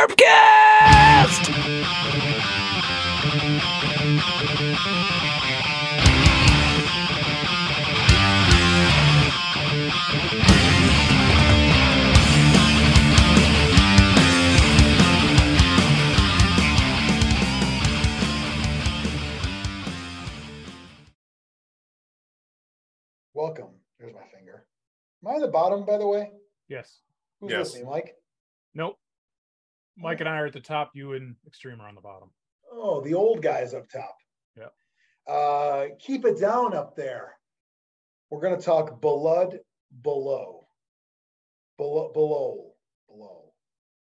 Zlurpcast! Welcome. There's my finger. Am I on the bottom, by the way? Yes. Who's Yes. with me, Mike? Nope. Mike and I are at the top. You and Xtreme are on the bottom. Oh, the old guys up top. Yeah. Keep it down up there. We're going to talk blood below. Below.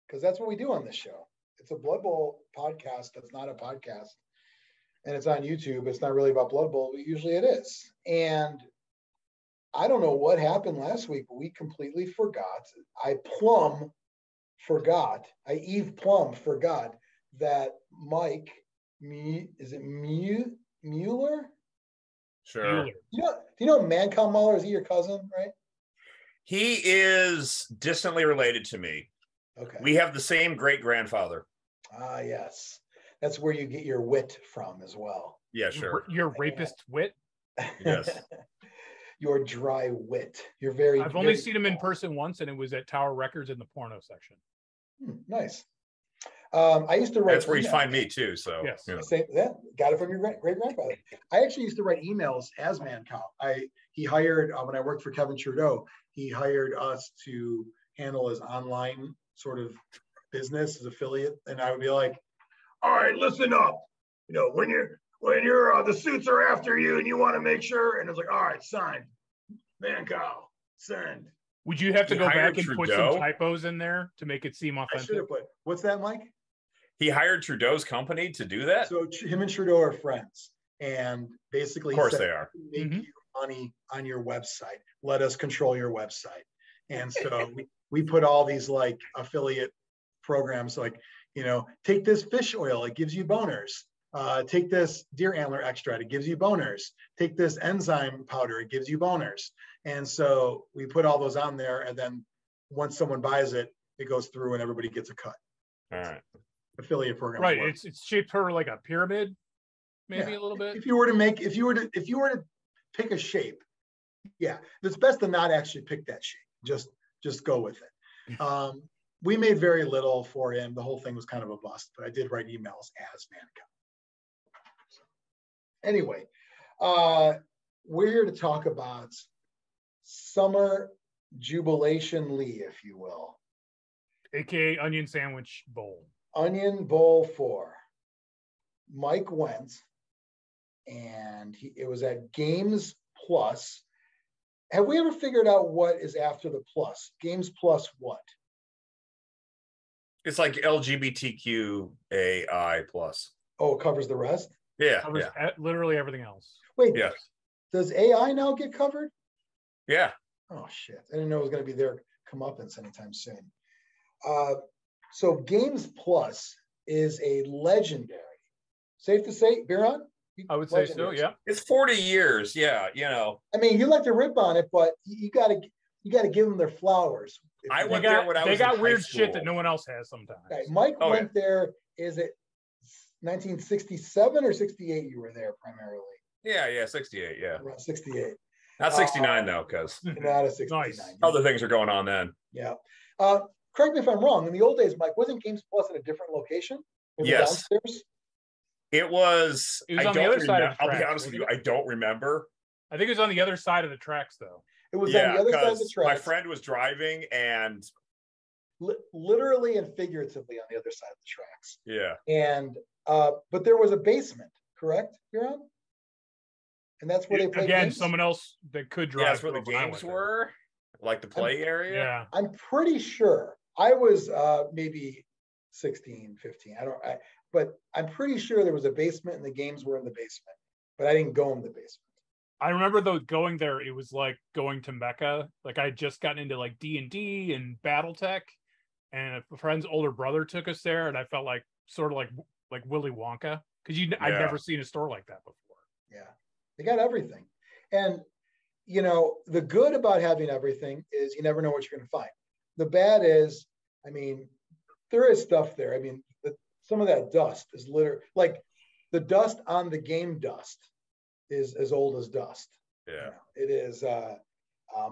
Because that's what we do on this show. It's a Blood Bowl podcast that's not a podcast. And it's on YouTube. It's not really about Blood Bowl, but usually it is. And I don't know what happened last week, but we completely forgot. Eve Plum forgot that Mike, is it Mueller? Sure. Mueller. Do you know Mancow Mueller? Is he your cousin, right? He is distantly related to me. Okay. We have the same great-grandfather. Ah, yes. That's where you get your wit from as well. Yeah, sure. Your rapist wit. Yes. Your dry wit. You're very. I've only seen him in person once, and it was at Tower Records in the porno section. Nice. I used to write. That's where you emails. find me too. So Yes. you know. That got it from your great grandfather. I actually used to write emails as Mancow. He hired when I worked for Kevin Trudeau. He hired us to handle his online sort of business, his affiliate, and I would be like, "All right, listen up. You know, when you're the suits are after you, and you want to make sure." And it's like, "All right, signed, Mancow, send." Would you have to He go hired back and put Trudeau? some typos in there to make it seem I should authentic? have put. What's that, Mike? He hired Trudeau's company to do that. So him and Trudeau are friends, and basically, Of course he said, they are. Make Mhm. you money on your website. Let us control your website. And so we put all these like affiliate programs, like, you know, take this fish oil, it gives you boners. Take this deer antler extract, it gives you boners. Take this enzyme powder, it gives you boners. And so we put all those on there, and then once someone buys it, it goes through and everybody gets a cut. All right. Affiliate program. Right. works. It's shaped her like a pyramid, maybe Yeah. a little bit. If you were to pick a shape, yeah, it's best to not actually pick that shape. Just go with it. We made very little for him. The whole thing was kind of a bust, but I did write emails as Mancow. So, anyway, we're here to talk about Summer Jubilation Lee, if you will. AKA Onion Sandwich Bowl. Onion Bowl 4. Mike went, and it was at Games Plus. Have we ever figured out what is after the plus? Games Plus what? It's like LGBTQAI plus. Oh, it covers the rest? Yeah. Covers literally everything else. Wait, Yeah. does AI now get covered? Yeah. Oh, shit. I didn't know it was going to be their comeuppance anytime soon. So Games Plus is a legendary. Safe to say, Biran? I would say so, yeah. It's 40 years. Yeah. You know, I mean, you like to rip on it, but you got to give them their flowers. I They went there got, when I they was got in weird high shit school. that no one else has sometimes. Okay, Mike Oh, went there. Is it 1967 or 68? You were there primarily. Yeah. 68. Yeah. Around 68. Not 69 though, because Not a 69. Nice. other things are going on then. Yeah. Correct me if I'm wrong. In the old days, Mike, wasn't Games Plus at a different location? Was it Yes. downstairs? It was. It was I on the don't other side of the I'll be tracks, honest with you. wasn't I don't remember. I think it was on the other side of the tracks, though. It was on the other side of the because my tracks. friend was driving and Literally and figuratively on the other side of the tracks. yeah. And but there was a basement, correct, Biran? And that's where they played Again, games? someone else that could drive. Yeah, that's where the drove when I games went there. were, like the play area. Yeah. I'm pretty sure I was maybe 16, 15. But I'm pretty sure there was a basement and the games were in the basement, but I didn't go in the basement. I remember though going there, it was like going to Mecca. Like I had just gotten into like D&D and BattleTech, and a friend's older brother took us there, and I felt like sort of like Willy Wonka, because I'd never seen a store like that before. Yeah, they got everything. And you know, the good about having everything is you never know what you're going to find. The bad is, I mean, there is stuff there. I mean, some of that dust is literally like the dust on the game dust is as old as dust. Yeah, you know, it is.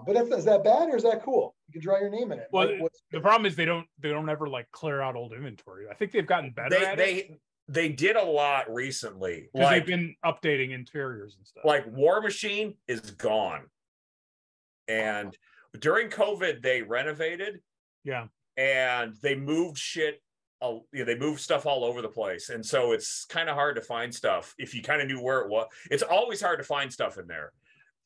But is that bad or is that cool? You can draw your name in it. Well, the problem is they don't ever like clear out old inventory. I think they've gotten better at it. They did a lot recently. Because they've been updating interiors and stuff. Like War Machine is gone. And during COVID, they renovated. Yeah. And they moved shit. They moved stuff all over the place. And so it's kind of hard to find stuff if you kind of knew where it was. It's always hard to find stuff in there.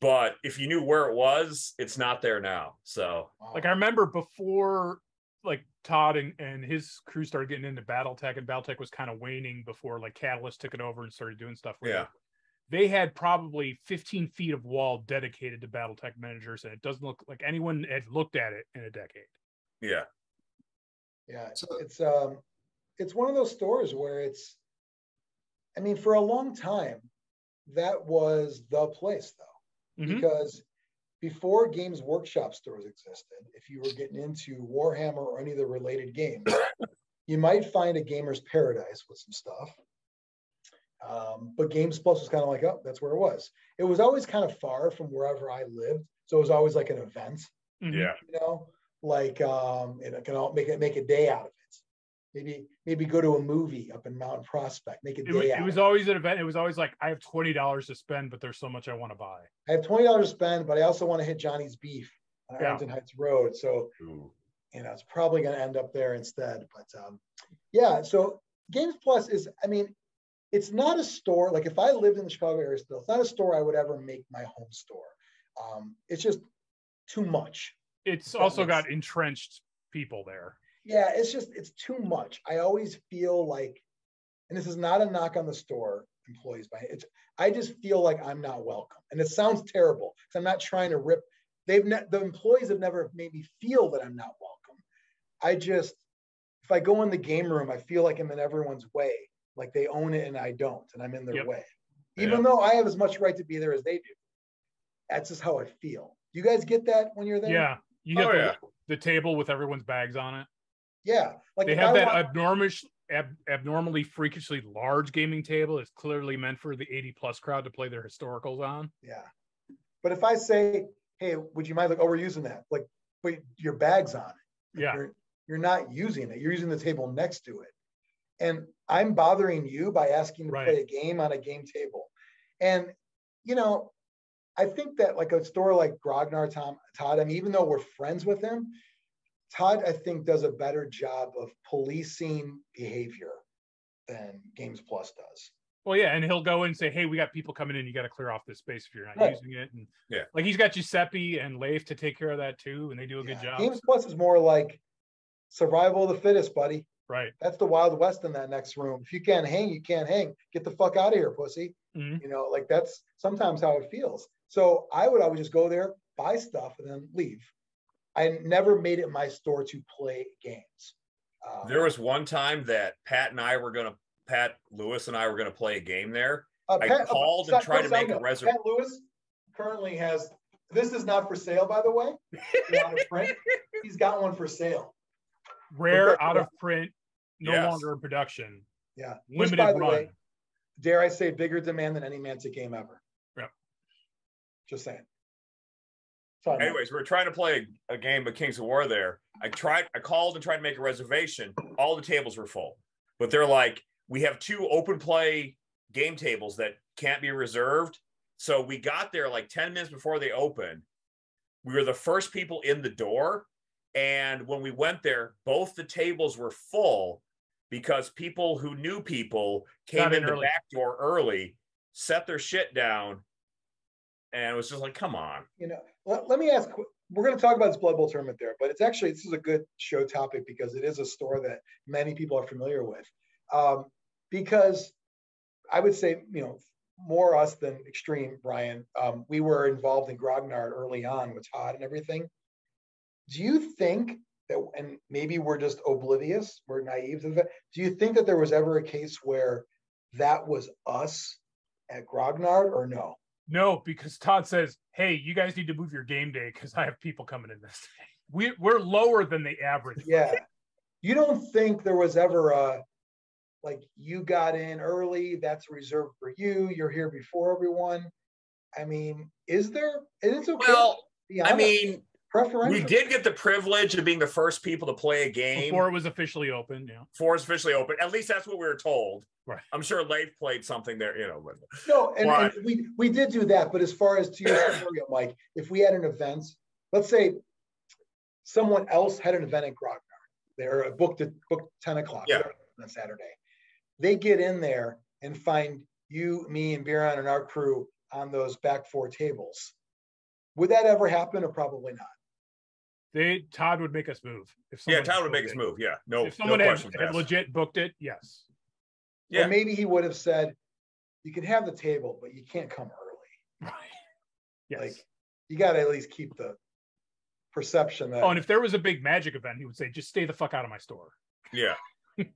But if you knew where it was, it's not there now. So, like, I remember before, like, Todd and his crew started getting into Battletech, and Battletech was kind of waning before, like, Catalyst took it over and started doing stuff with it. They had probably 15 feet of wall dedicated to Battletech miniatures, and it doesn't look like anyone had looked at it in a decade. Yeah. Yeah. It's one of those stores where I mean, for a long time, that was the place, though. Because before Games Workshop stores existed, if you were getting into Warhammer or any of the related games, you might find a gamer's paradise with some stuff. But Games Plus was kind of like, oh, that's where it was. It was always kind of far from wherever I lived. So it was always like an event. Yeah. You know, like it can all make a day out of it. Maybe go to a movie up in Mountain Prospect, make a day out. It was always an event. It was always like, I have $20 to spend, but there's so much I want to buy. I have $20 to spend, but I also want to hit Johnny's Beef on Arlington Heights Road. So, it's probably going to end up there instead. But so Games Plus is, I mean, it's not a store. Like if I lived in the Chicago area still, it's not a store I would ever make my home store. It's just too much. It's also got entrenched people there. Yeah, it's too much. I always feel like, and this is not a knock on the store employees, I just feel like I'm not welcome. And it sounds terrible because I'm not trying to rip. The employees have never made me feel that I'm not welcome. If I go in the game room, I feel like I'm in everyone's way, like they own it and I don't, and I'm in their way. Even though I have as much right to be there as they do. That's just how I feel. You guys get that when you're there? Yeah. You get the table with everyone's bags on it. Yeah, like they have that abnormally freakishly large gaming table. It's clearly meant for the 80+ crowd to play their historicals on. Yeah, but if I say, "Hey, would you mind?" Like, "Oh, we're using that." Like, but your bag's on it. Like, you're not using it. You're using the table next to it, and I'm bothering you by asking to play a game on a game table. And I think that like a store like Grognard, Todd. I mean, even though we're friends with him. Todd, I think, does a better job of policing behavior than Games Plus does. Well, yeah, and he'll go in and say, "Hey, we got people coming in. You got to clear off this space if you're not using it." And like he's got Giuseppe and Leif to take care of that too, and they do a good job. Games Plus is more like survival of the fittest, buddy. Right. That's the Wild West in that next room. If you can't hang, you can't hang. Get the fuck out of here, pussy. Like that's sometimes how it feels. So I would always just go there, buy stuff, and then leave. I never made it my store to play games. There was one time that Pat Lewis and I were going to play a game there. I called and tried to make a reservation. Pat Lewis currently has, this is not for sale, by the way. Out of print. He's got one for sale. Rare, out of print, no longer in production. Yeah. Limited run. Way, dare I say, bigger demand than any Mantic game ever. Yeah. Just saying. Anyways, we were trying to play a game of Kings of War there. I called and tried to make a reservation. All the tables were full. But they're like, we have 2 open play game tables that can't be reserved. So we got there like 10 minutes before they opened. We were the first people in the door. And when we went there, both the tables were full because people who knew people came in the back door early, set their shit down. And it was just like, come on. Let me ask, we're going to talk about this Blood Bowl tournament there, but this is a good show topic because it is a store that many people are familiar with. Because I would say, more us than Xtreme, Brian. We were involved in Grognard early on with Todd and everything. Do you think that, and maybe we're just oblivious, we're naive to that, do you think that there was ever a case where that was us at Grognard or no? No, because Todd says, "Hey, you guys need to move your game day because I have people coming in this day." We're lower than the average. Yeah. You don't think there was ever a, like, you got in early, that's reserved for you, you're here before everyone? I mean, is there? And it's okay. Well, I mean, we preferential. did get the privilege of being the first people to play a game before it was officially open. Yeah, before it's officially open. At least that's what we were told. Right. I'm sure Leif played something there, you know. But, no, and we did do that. But as far as to your scenario, Mike, if we had an event, let's say someone else had an event at Grognard, they're booked 10 o'clock on Saturday. They get in there and find you, me, and Biran and our crew on those back 4 tables. Would that ever happen, or probably not? Todd would make us move. Todd would make us move. Yeah, no. If someone had legit booked it, yes. Yeah. Or maybe he would have said, "You can have the table, but you can't come early." Right. Yes. Like, you got to at least keep the perception that. Oh, and if there was a big Magic event, he would say, "Just stay the fuck out of my store." Yeah.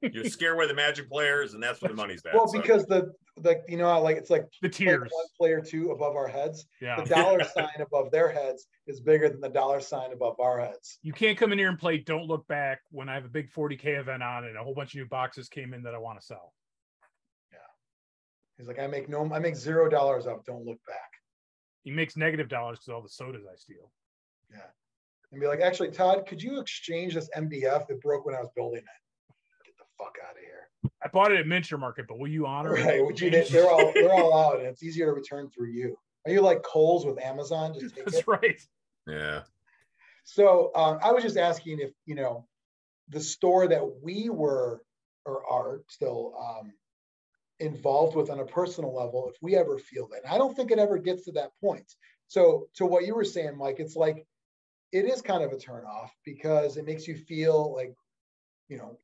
You scare away the Magic players, and that's where the money's at. Well, because you know how, like, it's like the tiers, 1 player 2 above our heads. Yeah. The dollar sign above their heads is bigger than the dollar sign above our heads. You can't come in here and play Don't Look Back when I have a big 40K event on and a whole bunch of new boxes came in that I want to sell. Yeah. He's like, I make $0 off Don't Look Back. He makes negative dollars because all the sodas I steal. Yeah. And be like, actually, Todd, could you exchange this MDF? It broke when I was building it. Fuck out of here. I bought it at Miniature Market, but will you honor it? Right. They're all out, and it's easier to return through you. Are you like Kohl's with Amazon? Just take That's right. Yeah. So I was just asking if, you know, the store that we were or are still involved with on a personal level, if we ever feel that. And I don't think it ever gets to that point. So to what you were saying, Mike, it's like, it is kind of a turnoff because it makes you feel like, you know,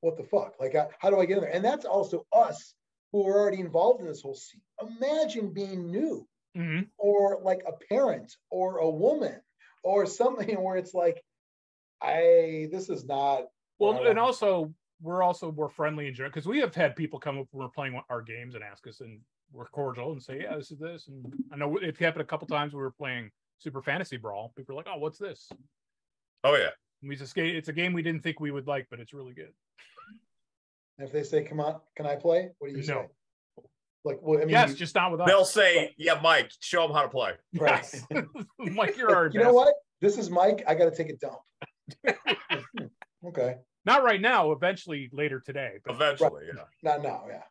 what the fuck? Like, how do I get in there? And that's also us who are already involved in this whole scene. Imagine being new, or like a parent or a woman or something where it's like, this is not. Well, and also we're friendly and because we have had people come up when we're playing our games and ask us, and we're cordial and say, yeah, this is this. And I know it happened a couple times. We were playing Super Fantasy Brawl. People were like, oh, what's this? Oh yeah. It's a game we didn't think we would like, but it's really good. And if they say, "Come on, can I play?" What do you say? Like, well, I mean, yes, just not with us. They'll say, "Yeah, Mike, show them how to play." Right, Mike, you're our. You know what? This is Mike. I got to take a dump. Okay. Not right now. Eventually, later today. But eventually, yeah. Not now, yeah.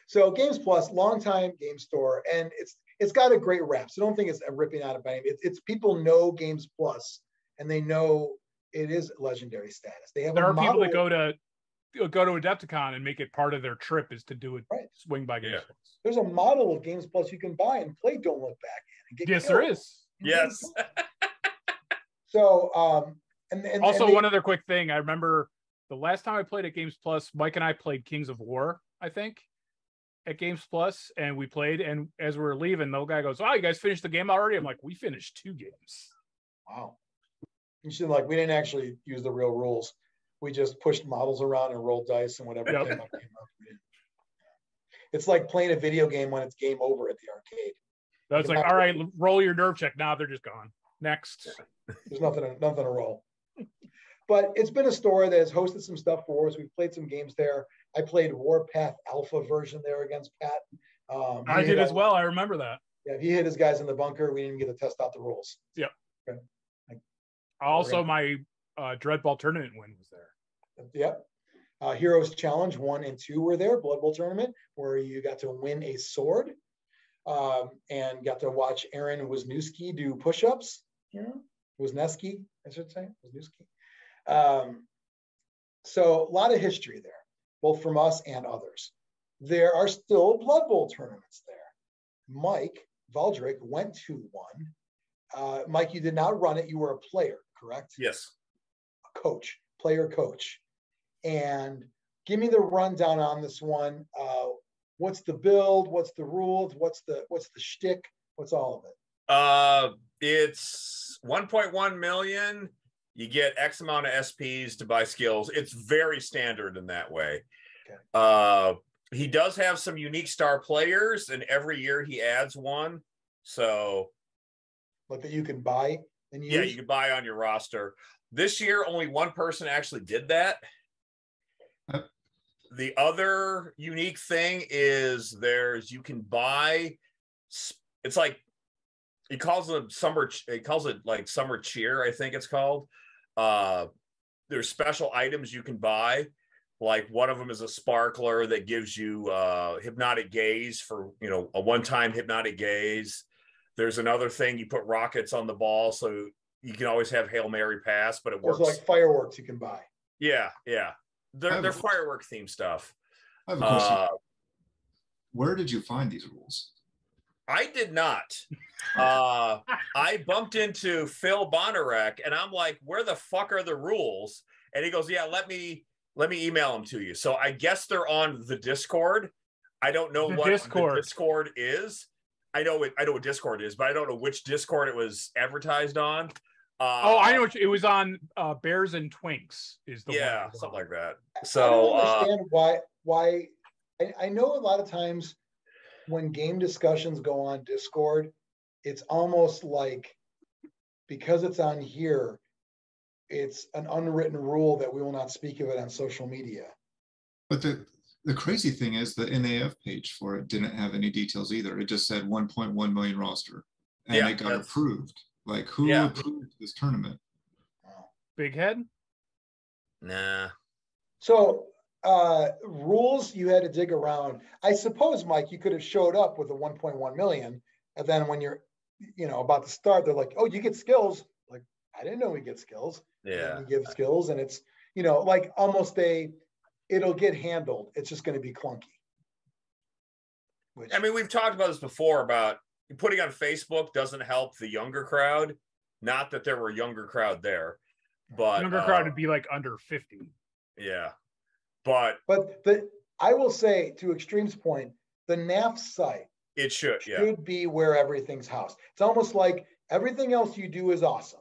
So, Games Plus, longtime game store, and it's got a great rep. So don't think it's ripping out of any. It's people know Games Plus. And they know it is legendary status. There are people that go to Adepticon and make it part of their trip is to do it. Right. Swing by Games Plus. There's a model of Games Plus you can buy and play Don't Look Back in. And yes, there is. Yes. So, one other quick thing. I remember the last time I played at Games Plus, Mike and I played Kings of War, I think, at Games Plus, and we played. And as we were leaving, the guy goes, "Oh, you guys finished the game already?" I'm like, "We finished 2 games." Wow. You should we didn't actually use the real rules. We just pushed models around and rolled dice and whatever came up. It's like playing a video game when it's game over at the arcade. That's like, all right, roll your nerve check. Now they're just gone. Next. There's nothing to roll. But it's been a store that has hosted some stuff for us. We've played some games there. I played Warpath Alpha version there against Pat. I did as well. I remember that. Yeah, he hit his guys in the bunker. We didn't get to test out the rules. Yep. Okay. Also, my Dreadball tournament win was there. Yep. Heroes Challenge 1 and 2 were there. Blood Bowl tournament where you got to win a sword and got to watch Aaron Wisniewski do push-ups. Wisniewski, I should say. Wisniewski. So a lot of history there, both from us and others. There are still Blood Bowl tournaments there. Mike Valdric went to one. Mike, you did not run it. You were a player, correct? Yes. A coach, player coach. And give me the rundown on this one. What's the build? What's the rules? What's the shtick? What's all of it? It's 1.1 million. You get X amount of SPs to buy skills. It's very standard in that way. Okay. He does have some unique star players, and every year he adds one. So, like that you can buy and use? Yeah, you can buy on your roster. This year, only one person actually did that. The other unique thing is you can buy, it's like, he calls it like summer cheer, I think it's called. There's special items you can buy. Like one of them is a sparkler that gives you hypnotic gaze for, a one-time hypnotic gaze. There's another thing, you put rockets on the ball so you can always have Hail Mary pass, but it works. There's like fireworks you can buy. Yeah. They're firework themed stuff. I have a question. Where did you find these rules? I did not. I bumped into Phil Bonarek and I'm like, where the fuck are the rules? And he goes, yeah, let me email them to you. So I guess they're on the Discord. I don't know what the Discord is. I know what Discord is, but I don't know which Discord it was advertised on. I know it was on Bears and Twinks is the one. Something like that. So I don't understand why I know a lot of times when game discussions go on Discord, it's almost like because it's on here, it's an unwritten rule that we will not speak of it on social media. But the crazy thing is the NAF page for it didn't have any details either. It just said 1.1 million roster, and it got approved. Like, who approved this tournament? Big Head? Nah. So rules you had to dig around. I suppose, Mike, you could have showed up with a 1.1 million, and then when you're, about to start, they're like, "Oh, you get skills." Like, I didn't know we get skills. Yeah. And you give skills, and it's like almost it'll get handled. It's just going to be clunky. We've talked about this before about putting on Facebook doesn't help the younger crowd. Not that there were a younger crowd there, but younger crowd would be like under 50. Yeah, but I will say, to Xtreme's point, the NAF site should be where everything's housed. It's almost like everything else you do is awesome.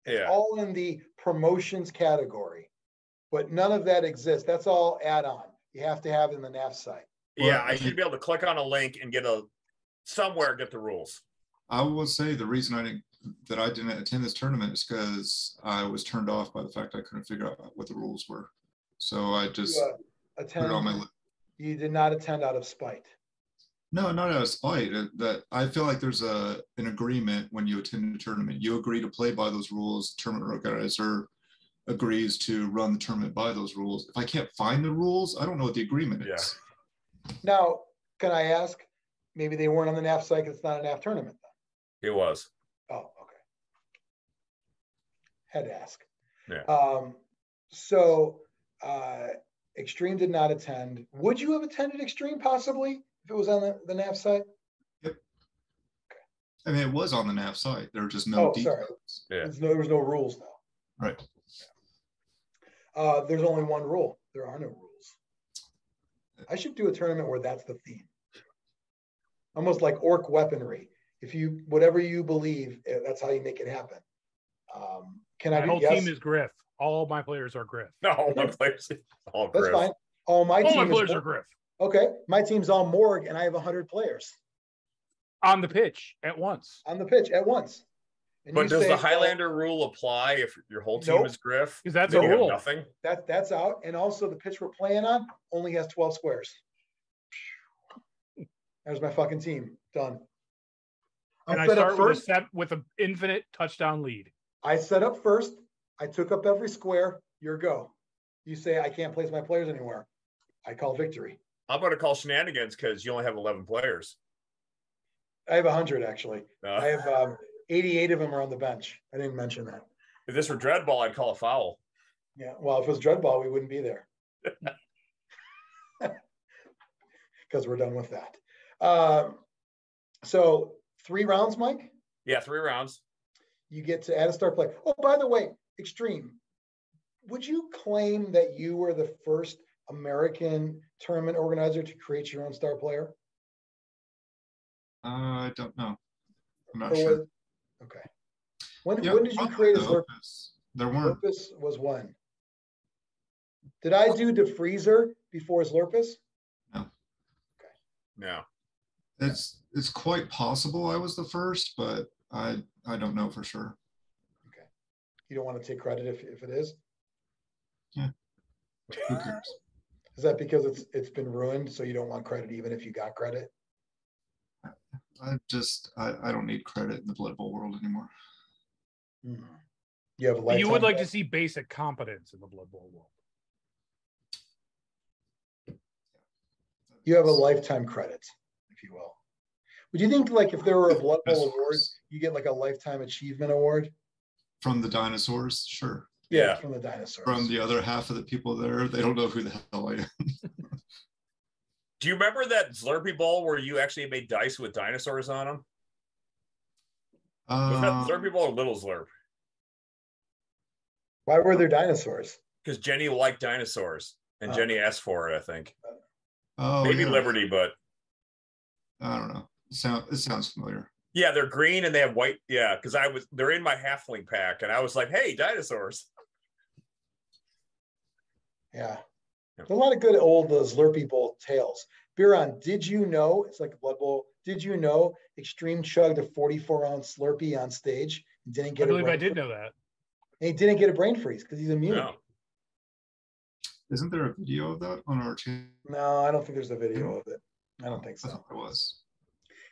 It's all in the promotions category, but none of that exists. That's all add-on. You have to have it in the NAF site. Yeah, I should be able to click on a link and get the rules. I will say the reason I didn't attend this tournament is because I was turned off by the fact I couldn't figure out what the rules were. So I just put it on my list. You did not attend out of spite. No, not out of spite. That I feel like there's an agreement when you attend a tournament. You agree to play by those rules. Tournament organizer agrees to run the tournament by those rules. If I can't find the rules, I don't know what the agreement is. Now, can I ask? Maybe they weren't on the NAF site because it's not a NAF tournament then. It was. Oh, okay. Had to ask. Yeah. So Xtreme did not attend. Would you have attended Xtreme possibly if it was on the NAF site? Yep. Okay. It was on the NAF site. There were just no details. Sorry. Yeah. There was no rules though. Right. There's only one rule. There are no rules. I should do a tournament where that's the theme. Almost like orc weaponry. Whatever you believe, that's how you make it happen. My whole team is Griff. All my players are Griff. No, all my players all Griff. That's fine. All my players are Griff. Okay, my team's all Morg, and I have 100 players on the pitch at once. On the pitch at once. And but does the Highlander rule apply if your whole team is Griff? Because that's a rule. Nothing. That's out, and also the pitch we're playing on only has 12 squares. There's my fucking team done. And I start with an infinite touchdown lead. I set up first. I took up every square. Your go. You say I can't place my players anywhere. I call victory. I'm going to call shenanigans because you only have 11 players. I have 100 actually. I have 88 of them are on the bench. I didn't mention that. If this were Dreadball, I'd call a foul. Yeah. Well, if it was Dreadball, we wouldn't be there. Because we're done with that. So 3 rounds, Mike? Yeah, 3 rounds. You get to add a star player. Oh, by the way, Xtreme, would you claim that you were the first American tournament organizer to create your own star player? I don't know. I'm not sure. Okay. When did you create a Zlurpcast? There weren't. Zlurpcast was when? Did I do DeFreezer before Zlurpcast? No. Okay. No. It's quite possible I was the first, but I don't know for sure. Okay. You don't want to take credit if it is? Yeah. Who cares? Is that because it's been ruined, so you don't want credit even if you got credit? I don't need credit in the Blood Bowl world anymore. Mm-hmm. You have a lifetime. You would like to see basic competence in the Blood Bowl world. You have a lifetime credit, if you will. Would you think, like, if there were a Blood Bowl award, you get like a lifetime achievement award? From the dinosaurs? Sure. Yeah, from the dinosaurs. From the other half of the people there, they don't know who the hell I am. Do you remember that Zlurpee Bowl where you actually made dice with dinosaurs on them? Was that Zlurpee Bowl or Little Zlurp? Why were there dinosaurs? Because Jenny liked dinosaurs, and Jenny asked for it, I think. Oh, maybe yeah. Liberty, but I don't know. It sounds familiar. Yeah, they're green and they have white. Yeah, because they're in my halfling pack, and I was like, "Hey, dinosaurs!" Yeah, there's a lot of good old Zlurpee Bowl tales. Biran, did you know it's like a Blood Bowl? Did you know Xtreme chugged a 44-ounce Slurpee on stage and didn't get? I believe I did know that. And he didn't get a brain freeze because he's immune. No. Isn't there a video of that on our channel? No, I don't think there's a video of it. I don't think so. I thought there was.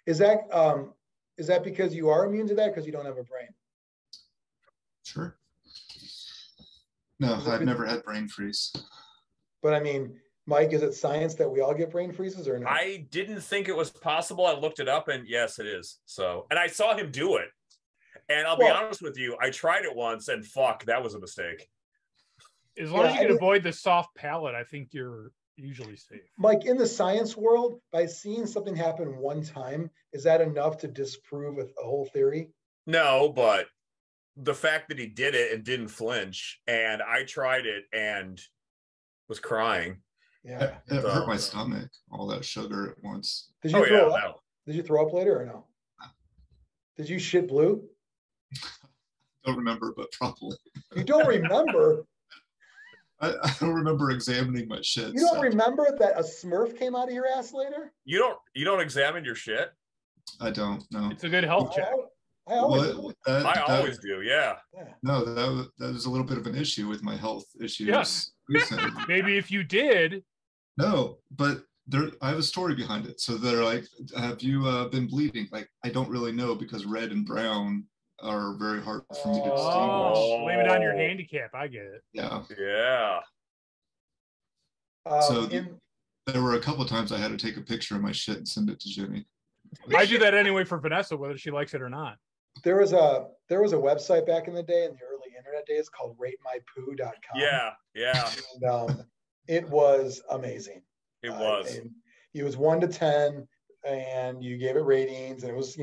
Is that because you are immune to that because you don't have a brain? Sure. No, I've never had brain freeze. But I mean, Mike, is it science that we all get brain freezes or no? I didn't think it was possible. I looked it up, and yes, it is. So, and I saw him do it. And I'll be honest with you, I tried it once, and fuck, that was a mistake. As long as you can avoid the soft palate, I think you're usually safe. Mike, in the science world, by seeing something happen one time, is that enough to disprove a whole theory? No, but the fact that he did it and didn't flinch, and I tried it and was crying. Yeah, it hurt my stomach. All that sugar at once. Did you throw up? Did you throw up later or no? Did you shit blue? Don't remember, but probably. You don't remember? I don't remember examining my shit. You don't remember that a Smurf came out of your ass later? You don't examine your shit? I don't know. It's a good health check. I always do. I always do, yeah. No, that was a little bit of an issue with my health issues. Yes. Recently. Maybe if you did. No, but I have a story behind it. So they're like, have you been bleeding? Like, I don't really know because red and brown are very hard for me to distinguish. Oh, blame it on your handicap. I get it. Yeah. Yeah. So there were a couple of times I had to take a picture of my shit and send it to Jimmy. I do that anyway for Vanessa, whether she likes it or not. There was a website back in the day, in the early internet days, called ratemypoo.com. Yeah. And it was amazing. It was. It was 1 to 10, and you gave it ratings, and it was,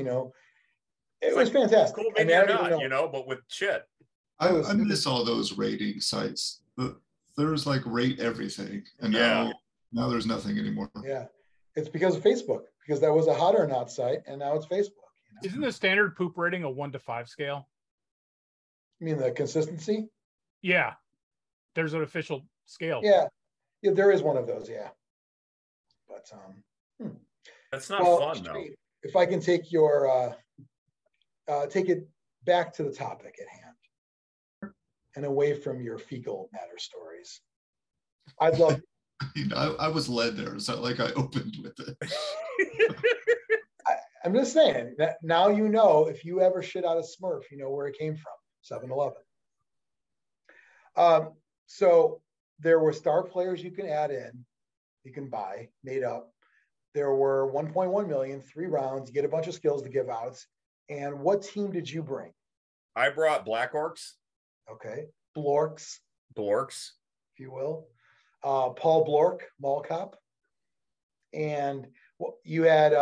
it was fantastic. Cool, maybe not, but with shit. I miss all those rating sites. There's like rate everything, and now there's nothing anymore. Yeah, it's because of Facebook. Because that was a hot or not site, and now it's Facebook. Isn't the standard poop rating a 1 to 5 scale? You mean the consistency? Yeah, there's an official scale. Yeah, there is one of those. Yeah, but that's not fun though. If I can take take it back to the topic at hand and away from your fecal matter stories, I'd love. I was led there. It's not like I opened with it. I'm just saying that now if you ever shit out a Smurf, you know where it came from, 7-Eleven. So there were star players you can add in, you can buy, made up. There were 1.1 million, 3 rounds, you get a bunch of skills to give out. And what team did you bring? I brought Black Orcs. Okay. Blorks. Blorks. If you will. Paul Blork, Mall Cop. And you had,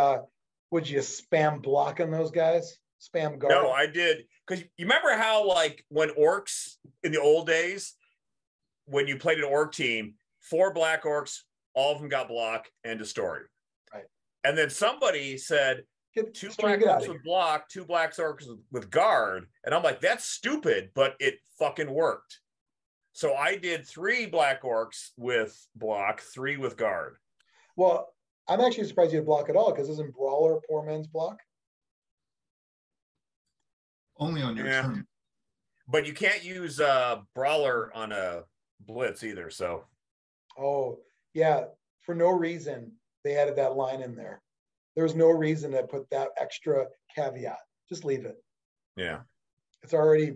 would you spam block on those guys? Spam guard? No, I did. Because you remember how, like, when orcs in the old days, when you played an orc team, 4 Black Orcs, all of them got block, end of story. Right. And then somebody said, 2 Black Orcs with block, 2 Black Orcs with guard. And I'm like, that's stupid, but it fucking worked. So I did 3 Black Orcs with block, 3 with guard. Well, I'm actually surprised you didn't block at all, because isn't Brawler poor man's block? Only on your turn. But you can't use Brawler on a Blitz either. So. Oh, yeah. For no reason, they added that line in there. There was no reason to put that extra caveat. Just leave it. Yeah. It's already.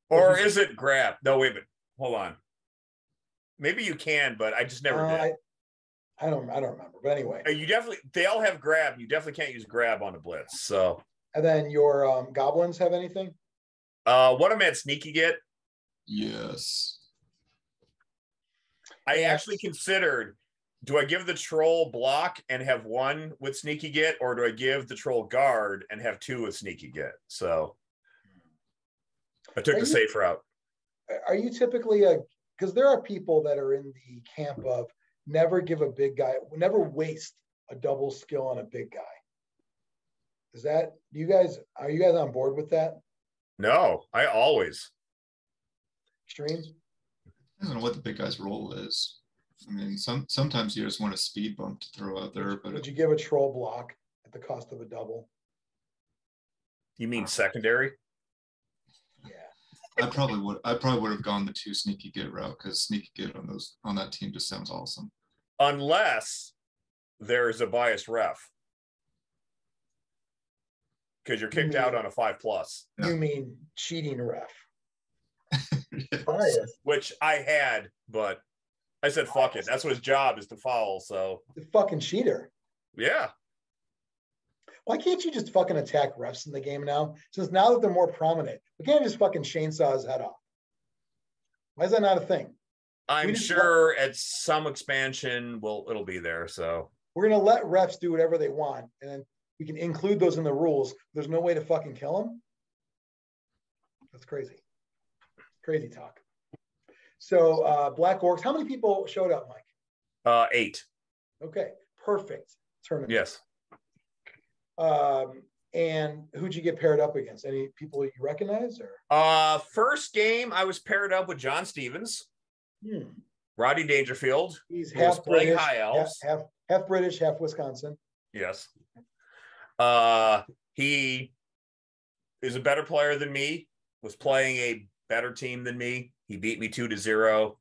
Or is it grab? No, wait a minute. Hold on. Maybe you can, but I just never did. I don't remember. But anyway. They all have grab. You definitely can't use grab on a Blitz. So. And then your goblins have anything? One of them had sneaky get. Yes. I actually considered, do I give the troll block and have one with sneaky get, or do I give the troll guard and have two with sneaky get? So I took the safe route. Are you typically because there are people that are in the camp of never give a big guy, never waste a double skill on a big guy. Are you guys on board with that? No, I always. Xtreme? I don't know what the big guy's role is. I mean, sometimes you just want a speed bump to throw out there. But would you give a troll block at the cost of a double? You mean secondary? Yeah. I probably would have gone the 2 sneaky get route, because sneaky get on that team just sounds awesome. Unless there's a biased ref. Because you're kicked out on a 5+. You mean cheating ref? Yes. Which I had, but I said fuck it. That's what his job is, to foul. So the fucking cheater. Yeah. Why can't you just fucking attack refs in the game now? Since now that they're more prominent, we can't just fucking chainsaw his head off. Why is that not a thing? I'm sure at some expansion it'll be there. So we're gonna let refs do whatever they want, and then we can include those in the rules. There's no way to fucking kill them. That's crazy. Crazy talk. So Black Orcs, how many people showed up, Mike? 8. Okay, perfect tournament. Yes. And who'd you get paired up against? Any people you recognize? Or first game I was paired up with John Stevens, Rodney Dangerfield. He's half playing British, High Elves. half British, half Wisconsin. Yes. He is a better player than me, was playing a better team than me. He beat me 2-0.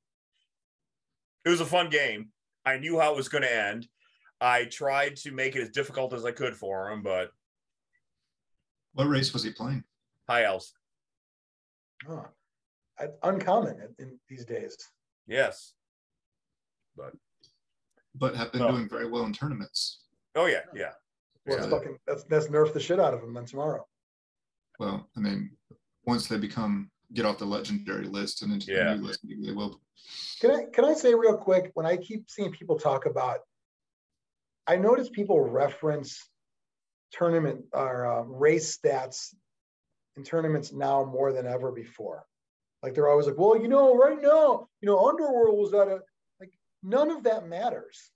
It was a fun game. I knew how it was going to end. I tried to make it as difficult as I could for him, but. What race was he playing? High Elves. Oh, uncommon in these days. Yes. But have been doing very well in tournaments. Oh, yeah, yeah. Well, that's nerf the shit out of him then tomorrow. Well, I mean, once they get off the legendary list and into the new list, maybe they will. Can I say real quick, when I keep seeing people talk about, I notice people reference tournament or race stats in tournaments now more than ever before. Like they're always like, well, right now, Underworld was at none of that matters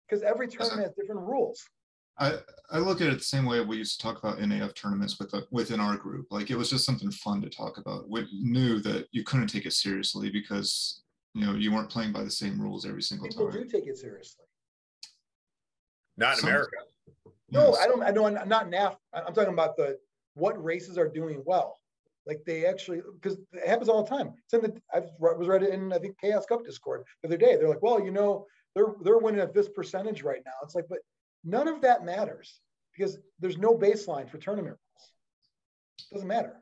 because every tournament has different rules. I look at it the same way we used to talk about NAF tournaments within our group. Like it was just something fun to talk about. We knew that you couldn't take it seriously because you weren't playing by the same rules every single time. People do take it seriously. Not in America. No, I know. Not NAF. I'm talking about what races are doing well. Like they actually, because it happens all the time. I was read it in I think Chaos Cup Discord the other day. They're like, well, they're winning at this percentage right now. It's like, but none of that matters because there's no baseline for tournament rules. It doesn't matter.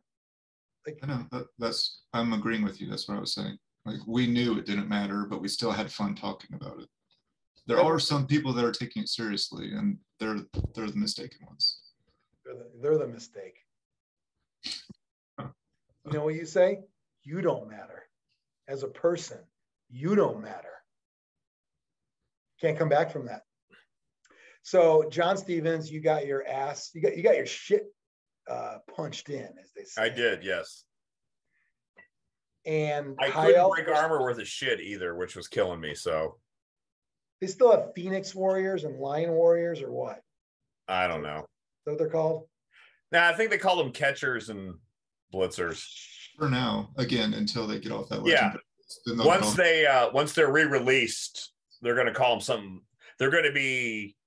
I know I'm agreeing with you. That's what I was saying. Like we knew it didn't matter, but we still had fun talking about it. There are some people that are taking it seriously, and they're the mistaken ones. They're the mistake. You know what you say? You don't matter. As a person, you don't matter. Can't come back from that. So, John Stevens, you got your ass, you got your shit punched in, as they say. I did, yes. And I couldn't break armor worth of shit either, which was killing me. So they still have Phoenix Warriors and Lion Warriors, or what? I don't know. Is that what they're called? I think they call them catchers and blitzers for now. Again, until they get off that legend. Yeah. Once they're re-released, they're going to call them something. They're going to be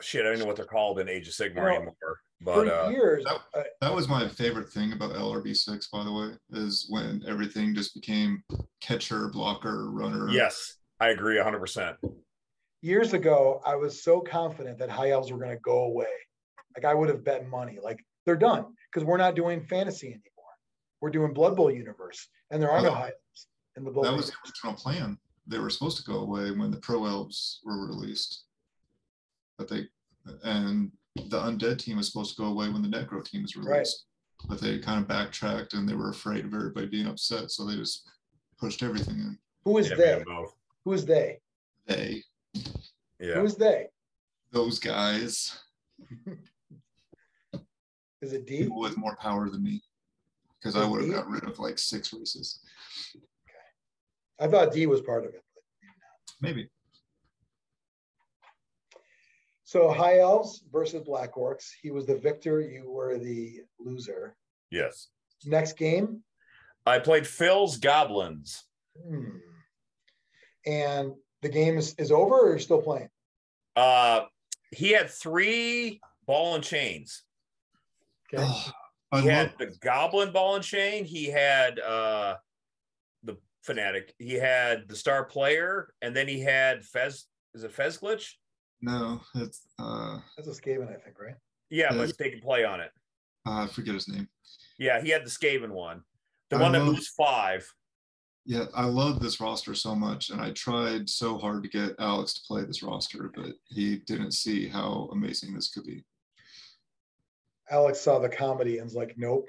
shit. I don't know what they're called in Age of Sigmar anymore. But for years, that was my favorite thing about LRB6, by the way, is when everything just became catcher, blocker, runner. yes, I agree 100%. Years ago, I was so confident that high elves were going to go away. Like I would have bet money. Like they're done because we're not doing fantasy anymore. We're doing Blood Bowl universe, and there are no high elves in the Blood Bowl. That was the original plan. They were supposed to go away when the Pro Elves were released, and the Undead team was supposed to go away when the Necro team was released. Right. But they kind of backtracked, and they were afraid of everybody being upset, so they just pushed everything in. Who is they? Who is they? They. Yeah. Who is they? Those guys. Is it D? People with more power than me, because I would have got rid of like 6 races. Okay. I thought D was part of it. But maybe. So high elves versus black orcs. He was the victor. You were the loser. Yes. Next game. I played Phil's Goblins. And the game is over, or you're still playing? He had 3 ball and chains. Okay. He had the Goblin ball and chain. He had the Fanatic. He had the Star Player, and then he had Fez. Is it Fez Glitch? No, it's that's a Skaven, I think, right? Yeah, but they can play on it. I forget his name. Yeah, he had the Skaven one. The one that moves 5. Yeah, I love this roster so much, and I tried so hard to get Alex to play this roster, but he didn't see how amazing this could be. Alex saw the comedy and was like, nope.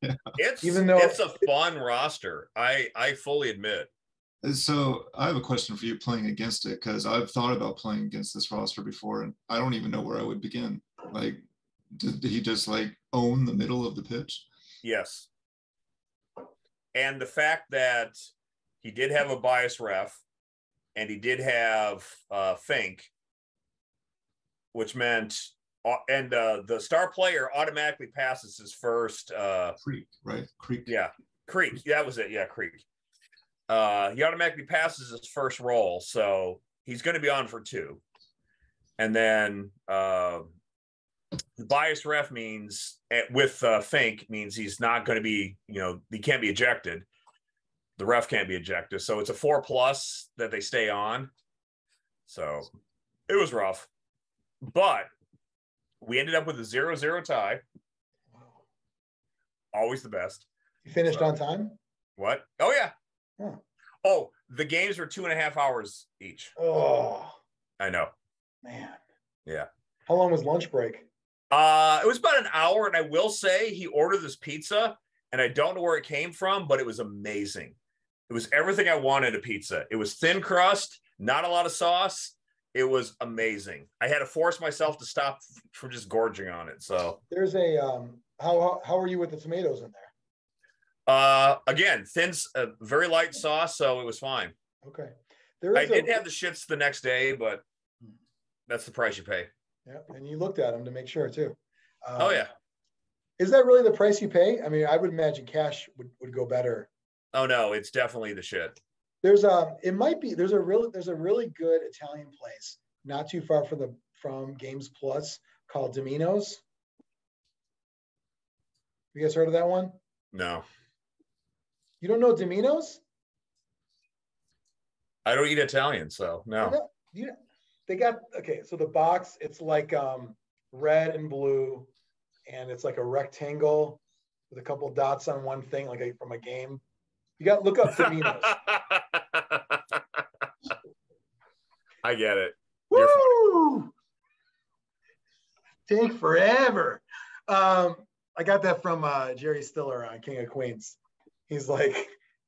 Yeah. It's a fun roster. I fully admit. So I have a question for you playing against it, because I've thought about playing against this roster before, and I don't even know where I would begin. Like, did he just like own the middle of the pitch? Yes. And the fact that he did have a bias ref, and he did have Fink, which meant, and the Star Player automatically passes his first Creek, right? Creek. Yeah, Creek. That was it. Yeah, Creek. He automatically passes his first roll, so he's going to be on for 2. And then the bias ref means with Fink means he's not going to be, he can't be ejected. The ref can't be ejected. So it's a 4+ that they stay on. So it was rough, but we ended up with a 0-0 tie. Wow. Always the best. You finished on time? What? Oh yeah. Huh. Oh, the games were 2.5 hours each. Oh, I know. Man. Yeah. How long was lunch break? It was about an hour, and I will say he ordered this pizza, and I don't know where it came from, but it was amazing. It was everything I wanted a pizza. It was thin crust, not a lot of sauce. It was amazing. I had to force myself to stop from just gorging on it. So there's a how are you with the tomatoes in there? Again, thin, very light sauce, so it was fine. Okay. I did have the shits the next day, but that's the price you pay. Yeah, and you looked at them to make sure too. Oh yeah. Is that really the price you pay? I mean, I would imagine cash would go better. Oh no, it's definitely the shit. There's a really good Italian place not too far from Games Plus called Domino's. You guys heard of that one? No. You don't know Domino's? I don't eat Italian, so no. They got, okay, so the box, it's like red and blue, and it's like a rectangle with a couple dots on one thing, like from a game. You got to look up Domino's. I get it. Woo! Take forever. I got that from Jerry Stiller on King of Queens. He's like,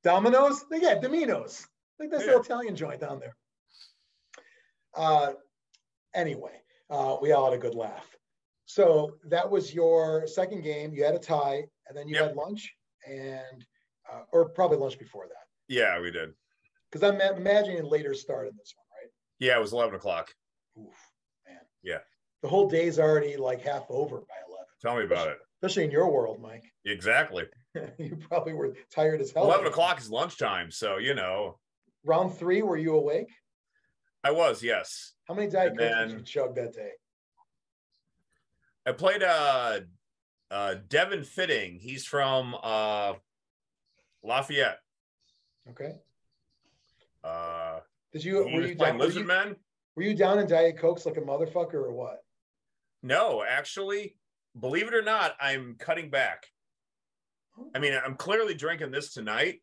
Domino's? They got Domino's. Like this little Italian joint down there. Anyway, we all had a good laugh. So that was your second game. You had a tie, and then you had lunch, and or probably lunch before that. Yeah, we did. Because I'm imagining a later start in this one, right? Yeah, it was 11 o'clock. Oof, man. Yeah. The whole day's already like half over by 11. Tell me about it. Especially in your world, Mike. Exactly. You probably were tired as hell. 11 o'clock is lunchtime, so Round 3, were you awake? I was, yes. How many Diet Cokes did you chug that day? I played Devin Fitting. He's from Lafayette. Okay. Were you playing Lizard Men? Were you down in Diet Cokes like a motherfucker or what? No, actually, believe it or not, I'm cutting back. I mean, I'm clearly drinking this tonight.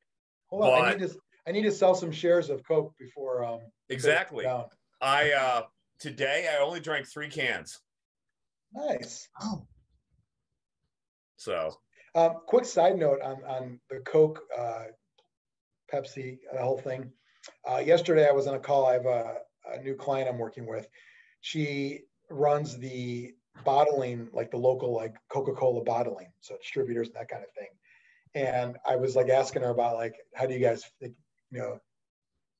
Hold on, I need to sell some shares of Coke before exactly. Today I only drank 3 cans. Nice. Oh. So quick side note on the Coke Pepsi, the whole thing. Yesterday I was on a call. I have a new client I'm working with. She runs the bottling, like the local, like Coca-Cola bottling, so distributors and that kind of thing. And I was like asking her about like, how do you guys think, you know,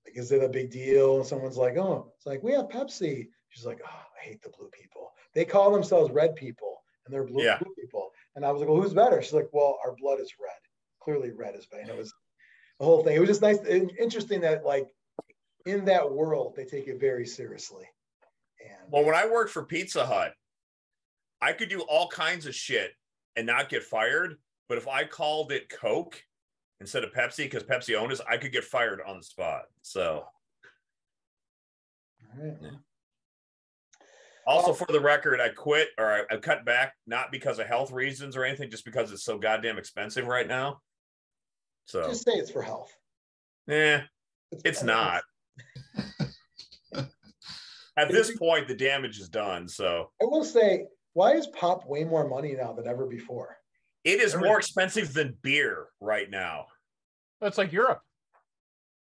like, is it a big deal? And someone's like, oh, it's like, we have Pepsi. She's like, oh, I hate the blue people. They call themselves red people and they're blue people. And I was like, well, who's better? She's like, well, our blood is red. Clearly red is better. And it was the whole thing. It was just nice and interesting that like in that world, they take it very seriously. And well, when I worked for Pizza Hut, I could do all kinds of shit and not get fired. But if I called it Coke instead of Pepsi, because Pepsi owned us, I could get fired on the spot. So, all right. Yeah. Also, for the record, I quit or I cut back, not because of health reasons or anything, just because it's so goddamn expensive right now. So just say it's for health. It's not. At this point, the damage is done. So I will say, why is pop way more money now than ever before? It is more expensive than beer right now. That's like Europe.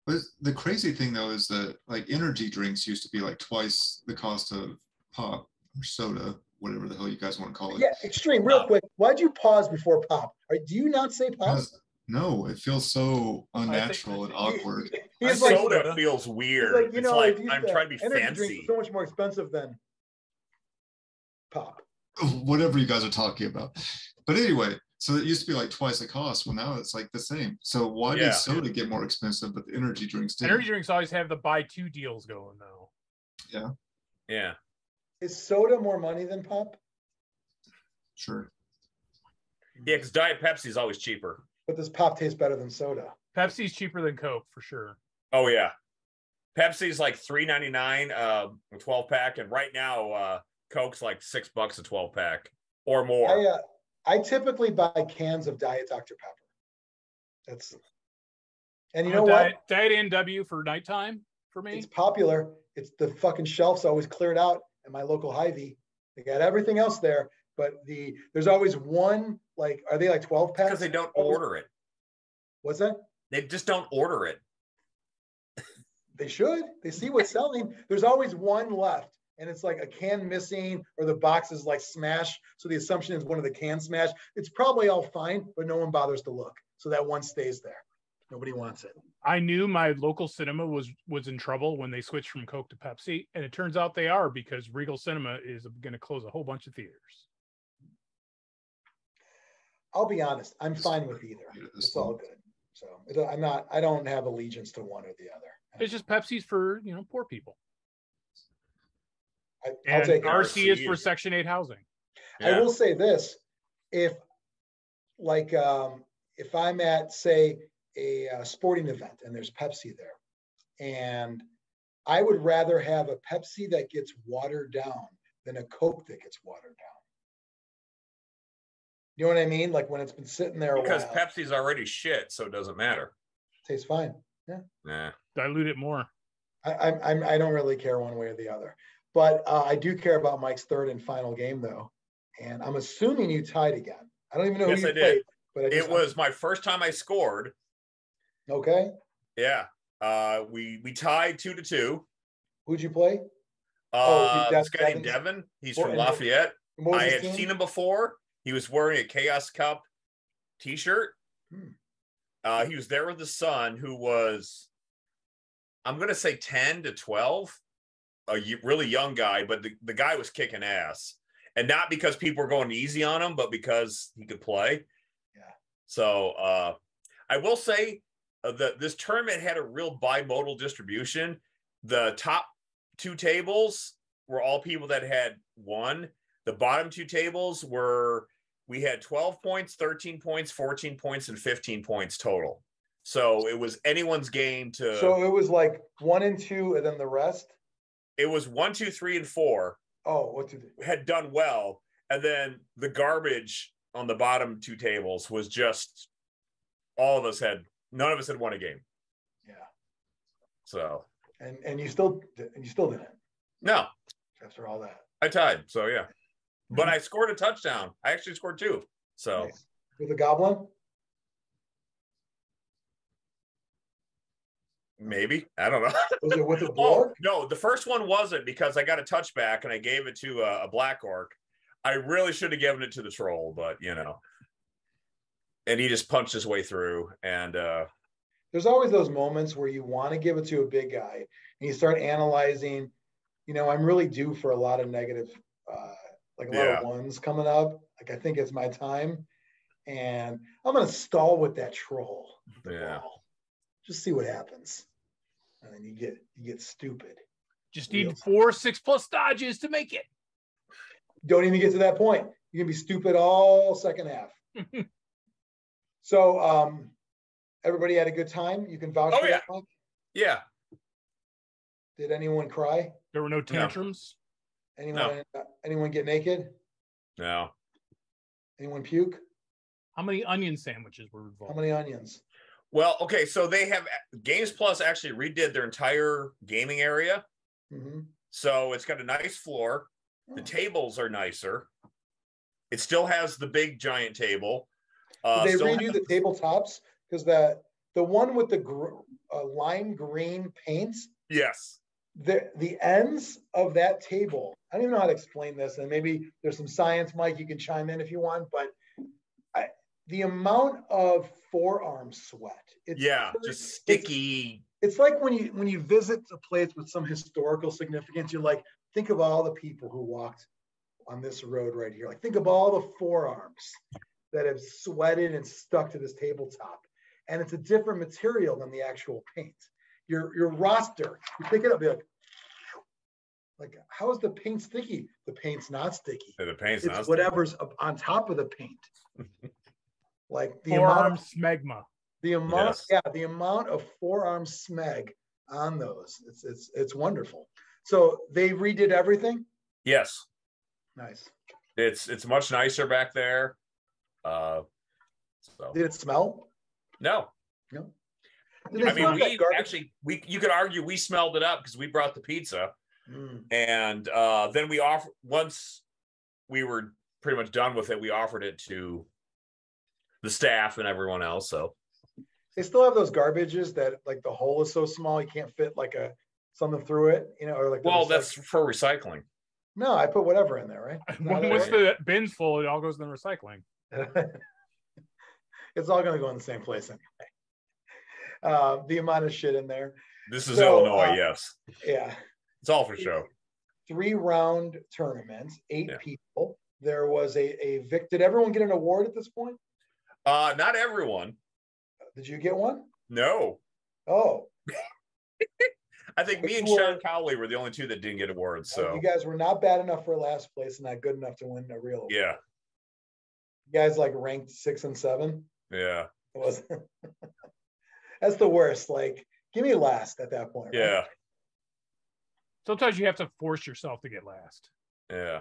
But the crazy thing though is that like energy drinks used to be like twice the cost of pop or soda, whatever the hell you guys want to call it. Yeah, Extreme. Real quick, why'd you pause before pop? Do you not say pop? No, it feels so unnatural and awkward. Soda feels weird. It's like I'm trying to be fancy. So much more expensive than pop. Whatever you guys are talking about. But anyway, so it used to be like twice the cost. Well, now it's like the same. So why did soda get more expensive, but the energy drinks didn't? Energy drinks always have the buy 2 deals going though. Yeah. Yeah. Is soda more money than pop? Sure. Yeah, because Diet Pepsi is always cheaper. But does pop taste better than soda? Pepsi's cheaper than Coke for sure. Oh yeah. Pepsi's like $3.99 a 12-pack, and right now Coke's like $6 a 12-pack or more. I typically buy cans of Diet Dr. Pepper. And you know what? Diet NW for nighttime for me. It's popular. It's the fucking shelf's always cleared out at my local Hy-Vee. They got everything else there, but there's always one, like, are they like 12 packs? Because they don't order it. What's that? They just don't order it. They should. They see what's selling. There's always one left. And it's like a can missing or the box is like smashed. So the assumption is one of the cans smashed. It's probably all fine, but no one bothers to look. So that one stays there. Nobody wants it. I knew my local cinema was in trouble when they switched from Coke to Pepsi. And it turns out they are, because Regal Cinema is going to close a whole bunch of theaters. I'll be honest. I'm fine with either. It's all good. So I don't have allegiance to one or the other. It's just Pepsi's for, poor people. I'll take it. RC is for Section 8 housing. Yeah. I will say this. If I'm at, say, a sporting event and there's Pepsi there, and I would rather have a Pepsi that gets watered down than a Coke that gets watered down. You know what I mean? Like when it's been sitting there because Pepsi's already shit, so it doesn't matter. Tastes fine. Yeah. Nah. Dilute it more. I don't really care one way or the other. But I do care about Mike's third and final game, though. And I'm assuming you tied again. I don't even know who you played. But it was my first time I scored. Okay. Yeah. We tied 2-2. Who'd you play? This guy named Devin. He's from Lafayette. I had seen him before. He was wearing a Chaos Cup t-shirt. He was there with his son, who was, I'm going to say 10 to 12. A really young guy, but the guy was kicking ass, and not because people were going easy on him, but because he could play. Yeah. So I will say that this tournament had a real bimodal distribution. The top 2 tables were all people that had won, The bottom two tables we had 12 points, 13 points, 14 points, and 15 points total. So it was anyone's game to. So it was like 1 and 2, and then the rest. It was 1, 2, 3, and 4. Oh, what did they had done well, and then the garbage on the bottom two tables was just none of us had won a game. Yeah. So. And you still didn't. No. After all that. I tied. So yeah. But I scored a touchdown. I actually scored 2. So. Nice. With a goblin? Maybe. I don't know. Was it with a orc? No, the first one wasn't, because I got a touchback and I gave it to a black orc. I really should have given it to the troll, but and he just punched his way through. And there's always those moments where you want to give it to a big guy and you start analyzing, I'm really due for a lot of negative, like a lot of ones coming up. Like, I think it's my time, and I'm going to stall with that troll. Ball. Just see what happens. And then you get stupid. Just need 4 6+ dodges to make it. Don't even get to that point. You're going to be stupid all second half. So everybody had a good time? You can vouch for that, Mike? Yeah. Did anyone cry? There were no tantrums? Anyone get naked? No. Anyone puke? How many onion sandwiches were involved? How many onions? Well, okay, so they have Games Plus actually redid their entire gaming area. Mm-hmm. So it's got a nice floor. The tables are nicer. It still has the big giant table. Did they redo the tabletops? Because the one with the lime green paint. Yes. The ends of that table. I don't even know how to explain this, and maybe there's some science, Mike. You can chime in if you want, but the amount of forearm sweat. Just sticky. It's like when you visit a place with some historical significance, you're like, think of all the people who walked on this road right here. Like, think of all the forearms that have sweated and stuck to this tabletop. And it's a different material than the actual paint. Your roster, you pick it up, be like, how is the paint sticky? The paint's not sticky. The paint's it's whatever's on top of the paint. Like the forearm smegma. The amount of forearm smeg on those. It's wonderful. So they redid everything? Yes. Nice. It's much nicer back there. Did it smell? No. I mean, you could argue we smelled it up because we brought the pizza. And then once we were pretty much done with it, we offered it to the staff and everyone else. So they still have those garbages that, like, the hole is so small you can't fit like something through it, or like. Well, that's for recycling. No, I put whatever in there, right? Once the bin's full, it all goes in the recycling. It's all going to go in the same place anyway. The amount of shit in there. This is Illinois, yes. Yeah. It's all for show. 3-round tournaments, 8 people. There was a Vic. Did everyone get an award at this point? Not everyone. Did you get one? No. Oh. I think me and Sean Cowley were the only two that didn't get awards. So you guys were not bad enough for last place and not good enough to win a real award. Yeah. You guys like ranked 6 and 7? Yeah. It was that's the worst. Like, give me last at that point. Right? Yeah. Sometimes you have to force yourself to get last. Yeah.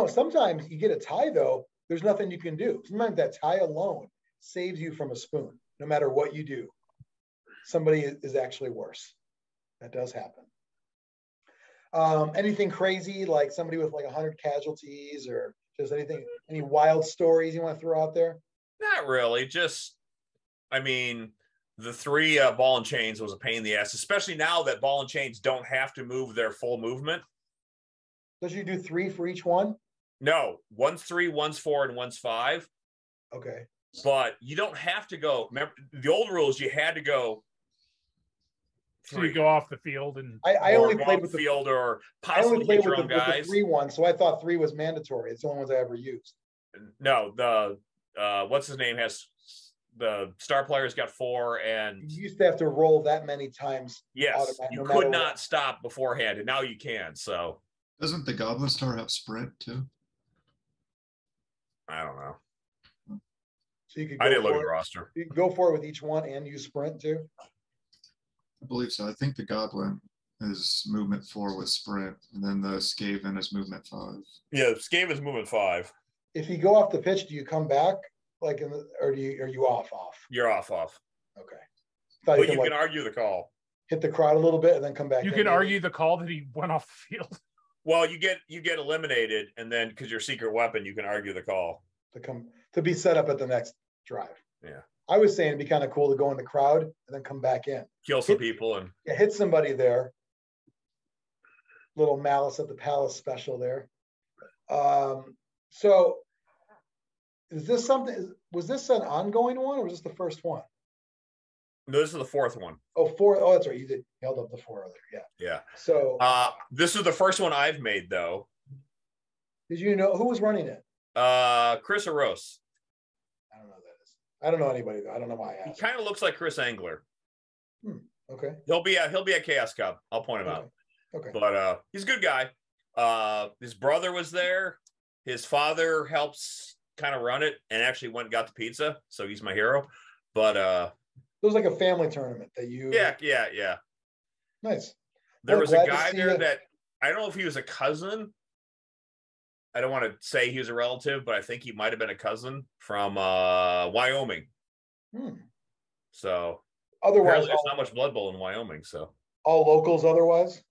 Sometimes you get a tie, though, there's nothing you can do. Sometimes that tie alone saves you from a spoon. No matter what you do, somebody is actually worse. That does happen. Anything crazy, like somebody with like 100 casualties, or just any wild stories you want to throw out there? Not really. Just, I mean, the 3 ball and chains was a pain in the ass, especially now that ball and chains don't have to move their full movement. Does you do 3 for each one? No, one's 3, one's 4, and one's 5. Okay. But you don't have to go. Remember, the old rules, you had to go 3. So you go off the field, and I only played with the field, or I only possibly played your with own the guys. 3 one, so I thought 3 was mandatory. It's the only ones I ever used. No, the what's his name has the star players got 4, and you used to have to roll that many times. Yes, you could not stop beforehand, and now you can. So Doesn't the Goblin Star have sprint too? I don't know. So you could. I didn't look at the roster. You could go for it with each one and use sprint too. I believe so. I think the Goblin is movement 4 with sprint, and then the Skaven is movement 5. Yeah, Skaven's movement 5. If you go off the pitch, do you come back or are you off? You're off. Okay. But you can argue the call. Hit the crowd a little bit and then come back. You can argue the call that he went off the field. Well, you get eliminated, and then because your secret weapon, you can argue the call to be set up at the next drive. Yeah. I was saying it'd be kind of cool to go in the crowd and then come back in. Kill some people and hit somebody there. Little Malice at the Palace special there. So is this something? Was this an ongoing one or was this the first one? No, this is the fourth one. Oh, 4. Oh, that's right. You held up the 4 earlier. Yeah. Yeah. So this is the first one I've made though. Did you know who was running it? Chris Aros. I don't know who that is. I don't know anybody though. I don't know why I asked. He kind of looks like Chris Angler. Okay. He'll be at Chaos Cup. I'll point him out. Okay. But he's a good guy. His brother was there. His father helps kind of run it and actually went and got the pizza. So he's my hero. But it was like a family tournament that you. Yeah. Nice. There was a guy there that I don't know if he was a cousin. I don't want to say he was a relative, but I think he might have been a cousin from Wyoming. So otherwise, there's not much Blood Bowl in Wyoming. So all locals. Otherwise,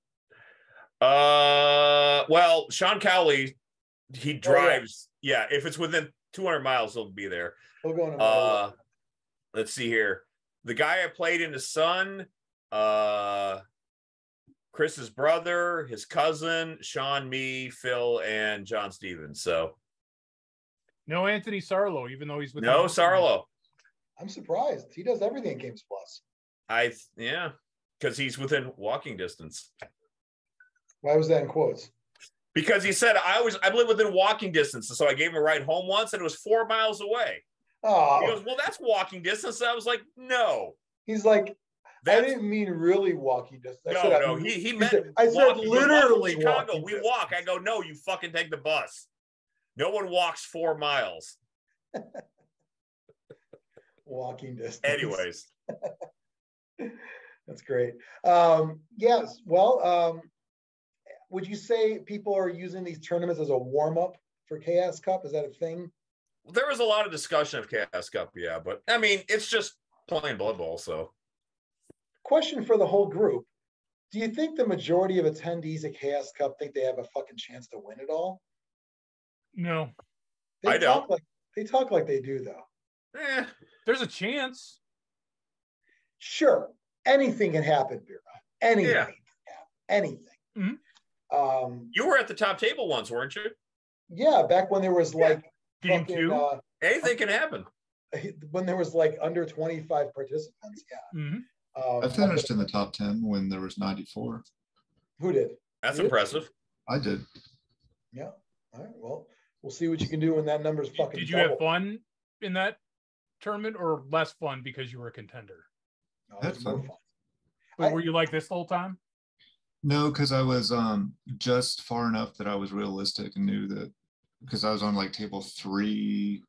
well, Sean Cowley, he drives. Yeah, if it's within 200 miles, he'll be there. We'll go in let's see here. The guy I played in his son, Chris's brother, his cousin, Sean, me, Phil, and John Stevens. So no Anthony Sarlo, even though he's with no Sarlo. I'm surprised. He does everything in Games Plus. Because he's within walking distance. Why was that in quotes? Because he said I live within walking distance, so I gave him a ride home once, and it was 4 miles away. Oh, he goes, well, that's walking distance. And I was like, no. He's like, I didn't mean really walking distance. No, he meant. I said literally Chicago. We walk. I go, no, you fucking take the bus. No one walks 4 miles. Walking distance. Anyways, that's great. Yes. Well, would you say people are using these tournaments as a warm up for Chaos Cup? Is that a thing? There was a lot of discussion of Chaos Cup, yeah, but I mean, it's just playing Blood Bowl. So, question for the whole group: do you think the majority of attendees at Chaos Cup think they have a fucking chance to win it all? No, I don't. They talk like they do, though. There's a chance. Sure, anything can happen, Biran. Anything can happen. Anything. Mm-hmm. You were at the top table once, weren't you? Yeah, back when there was like Game 2. Anything can happen. When there was like under 25 participants. Yeah. Mm-hmm. I finished in the top 10 when there was 94. Who did? That's impressive. I did. Yeah. All right. Well, we'll see what you can do when that number's fucking. Did you have fun in that tournament or less fun because you were a contender? No, I had fun. But were you like this the whole time? No, because I was just far enough that I was realistic and knew that because I was on like table 3,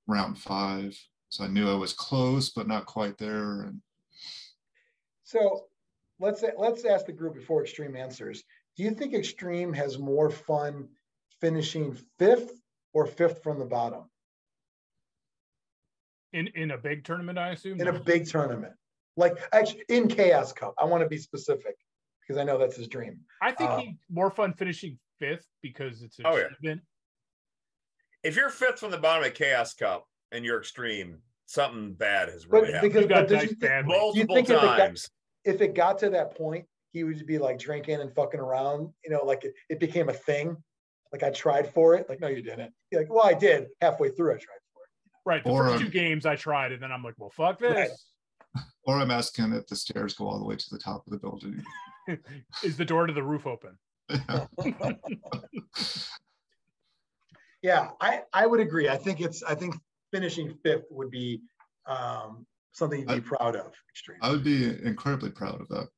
round 5. So I knew I was close, but not quite there. And so let's ask the group before Xtreme answers. Do you think Xtreme has more fun finishing 5th or 5th from the bottom? In a big tournament, I assume? In a big tournament. Like actually in Chaos Cup. I want to be specific because I know that's his dream. I think he's more fun finishing 5th because it's an achievement. If you're 5th from the bottom of Chaos Cup and you're Xtreme, something bad has really happened. Multiple times. If it got to that point, he would be like drinking and fucking around, like it became a thing. Like I tried for it. Like, no, you didn't. You're like, well, I did. Halfway through, I tried for it. Right. The first 2 games I tried, and then I'm like, well, fuck this. Right. Or I'm asking if the stairs go all the way to the top of the building. Is the door to the roof open? Yeah, I would agree. I think finishing 5th would be something you'd be proud of. Xtreme. I would be incredibly proud of that.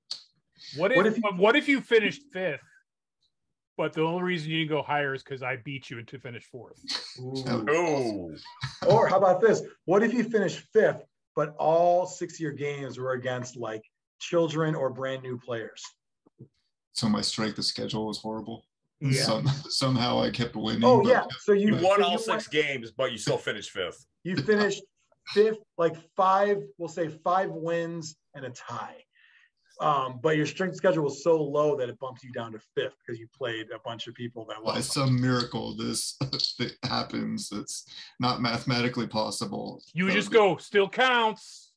What if you finished 5th but the only reason you didn't go higher is because I beat you to finish 4th. Ooh. Or how about this? What if you finish 5th, but all 6 of your games were against like children or brand new players? So my strength of schedule was horrible. Yeah. Somehow I kept winning. Oh yeah. So You won so all 6 games, but you still finished 5th. You finished 5th, like 5. We'll say 5 wins and a tie. But your strength schedule was so low that it bumps you down to 5th because you played a bunch of people that lost. By some miracle, this happens. It's not mathematically possible. You just go, still counts.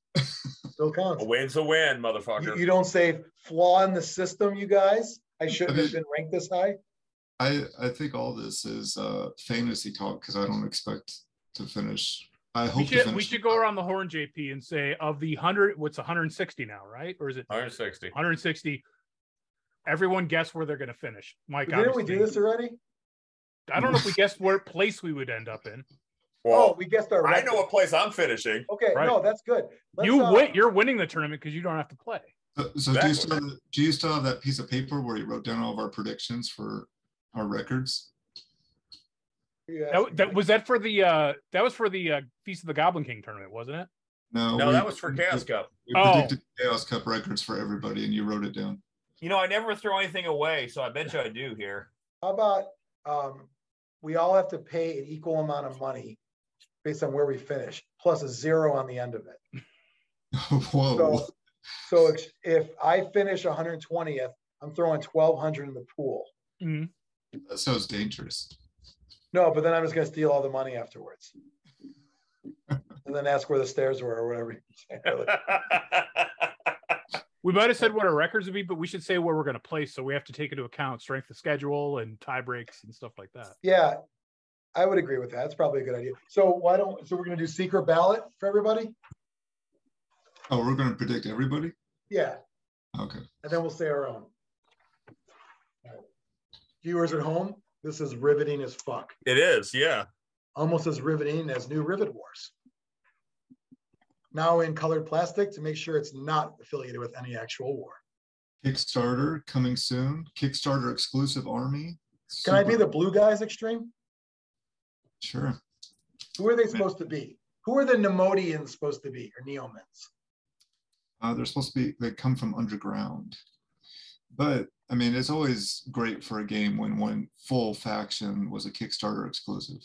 Still counts. A win's a win, motherfucker. You don't say flaw in the system, you guys. I shouldn't have been ranked this high. I think all this is fantasy talk because I don't expect to finish. I hope we should go around the horn, JP, and say of the 100, what's 160 now, right? Or is it 160? 160. Everyone guess where they're going to finish. Mike, Didn't we do this already? I don't know if we guessed where place we would end up in. Well, we guessed our. I know what place I'm finishing. Okay, right. No, that's good. You're winning the tournament because you don't have to play. So exactly. do you still have that piece of paper where you wrote down all of our predictions for our records? Yeah. That was for the Feast of the Goblin King tournament, wasn't it? No, that was for Chaos Cup. We predicted Chaos Cup records for everybody, and you wrote it down. You know, I never throw anything away, so I bet you I do here. How about we all have to pay an equal amount of money based on where we finish, plus a 0 on the end of it. Whoa. So if I finish 120th, I'm throwing 1,200 in the pool. Mm-hmm. That sounds dangerous. No, but then I'm just going to steal all the money afterwards. And then ask where the stairs were or whatever. We might have said what our records would be, but we should say where we're going to place. So we have to take into account strength of schedule and tie breaks and stuff like that. Yeah, I would agree with that. That's probably a good idea. So we're going to do secret ballot for everybody? Oh, we're going to predict everybody? Yeah. Okay. And then we'll say our own. All right. Viewers at home, this is riveting as fuck. It is, yeah. Almost as riveting as New Rivet Wars. Now in colored plastic to make sure it's not affiliated with any actual war. Kickstarter coming soon. Kickstarter exclusive army. Can I be the blue guys, Xtreme? Sure. Who are they supposed to be? Who are the Nemodians supposed to be, or Neomans? They're supposed to be, they come from underground. But, I mean, it's always great for a game when one full faction was a Kickstarter exclusive.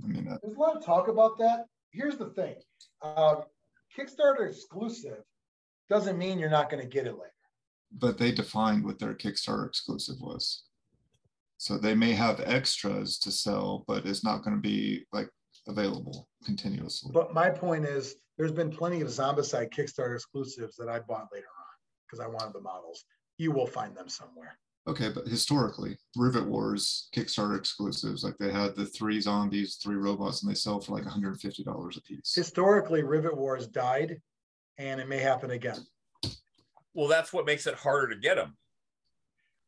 I mean, there's a lot of talk about that. Here's the thing. Kickstarter exclusive doesn't mean you're not going to get it later. But they defined what their Kickstarter exclusive was. So they may have extras to sell, but it's not going to be like available continuously. But my point is, there's been plenty of Zombicide Kickstarter exclusives that I bought later on because I wanted the models. You will find them somewhere. Okay, but historically, Rivet Wars Kickstarter exclusives, like they had the 3 zombies, 3 robots, and they sell for like $150 a piece. Historically, Rivet Wars died, and it may happen again. Well, that's what makes it harder to get them.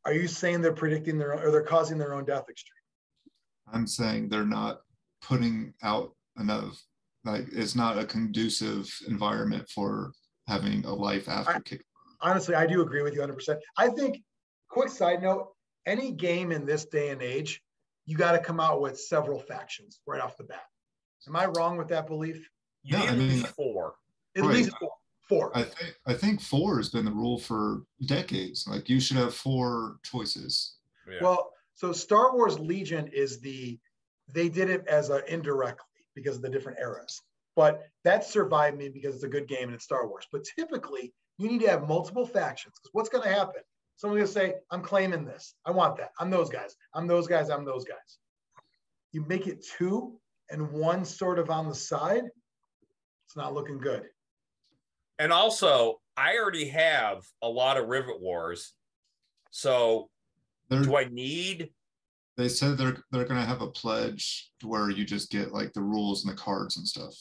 Are you saying they're predicting their own, or they're causing their own death, Xtreme? I'm saying they're not putting out enough. Like, it's not a conducive environment for having a life after Kickstarter. Honestly, I do agree with you 100%. I think, quick side note, any game in this day and age, you got to come out with several factions right off the bat. Am I wrong with that belief? You need at least 4. At least 4. I think 4 has been the rule for decades. Like, you should have 4 choices. Yeah. Well, so Star Wars Legion they did it as indirectly because of the different eras. But that survived me because it's a good game and it's Star Wars. But typically, you need to have multiple factions because what's going to happen? Someone's going to say, I'm claiming this. I want that. I'm those guys. I'm those guys. I'm those guys. You make it 2 and 1 sort of on the side. It's not looking good. And also, I already have a lot of Rivet Wars. So do I need? They said they're going to have a pledge where you just get like the rules and the cards and stuff.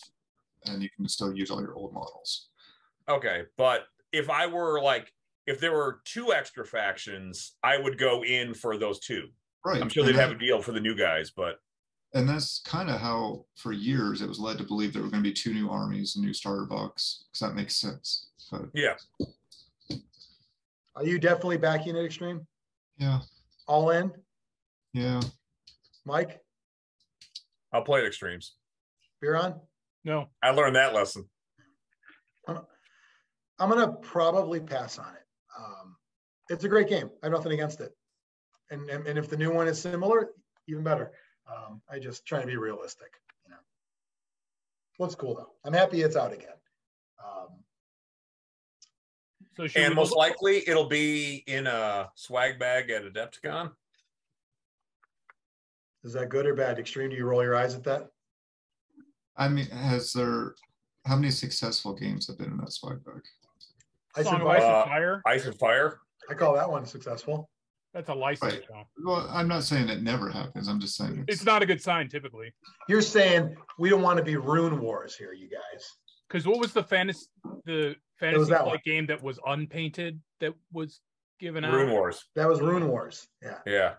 And you can still use all your old models. Okay. But if there were 2 extra factions, I would go in for those 2. Right. I'm sure they'd have a deal for the new guys, but. And that's kind of how, for years, it was led to believe there were going to be 2 new armies, a new starter box, because that makes sense. But, yeah. Are you definitely backing it, Xtreme? Yeah. All in? Yeah. Mike? I'll play at Extremes. Biran? No. I learned that lesson. I'm going to probably pass on it. It's a great game. I have nothing against it. And if the new one is similar, even better. I just try to be realistic. You know, looks cool though. I'm happy it's out again. And most likely it'll be in a swag bag at Adepticon. Is that good or bad? Xtreme, do you roll your eyes at that? I mean, how many successful games have been in that swag bag? Ice and Fire. Ice and Fire. I call that one successful. That's a license. Right. Well, I'm not saying it never happens. I'm just saying it's not a good sign typically. You're saying we don't want to be Rune Wars here, you guys. Because what was the fantasy flight game that was unpainted that was given out? Rune Wars. That was Rune Wars. Yeah. Yeah.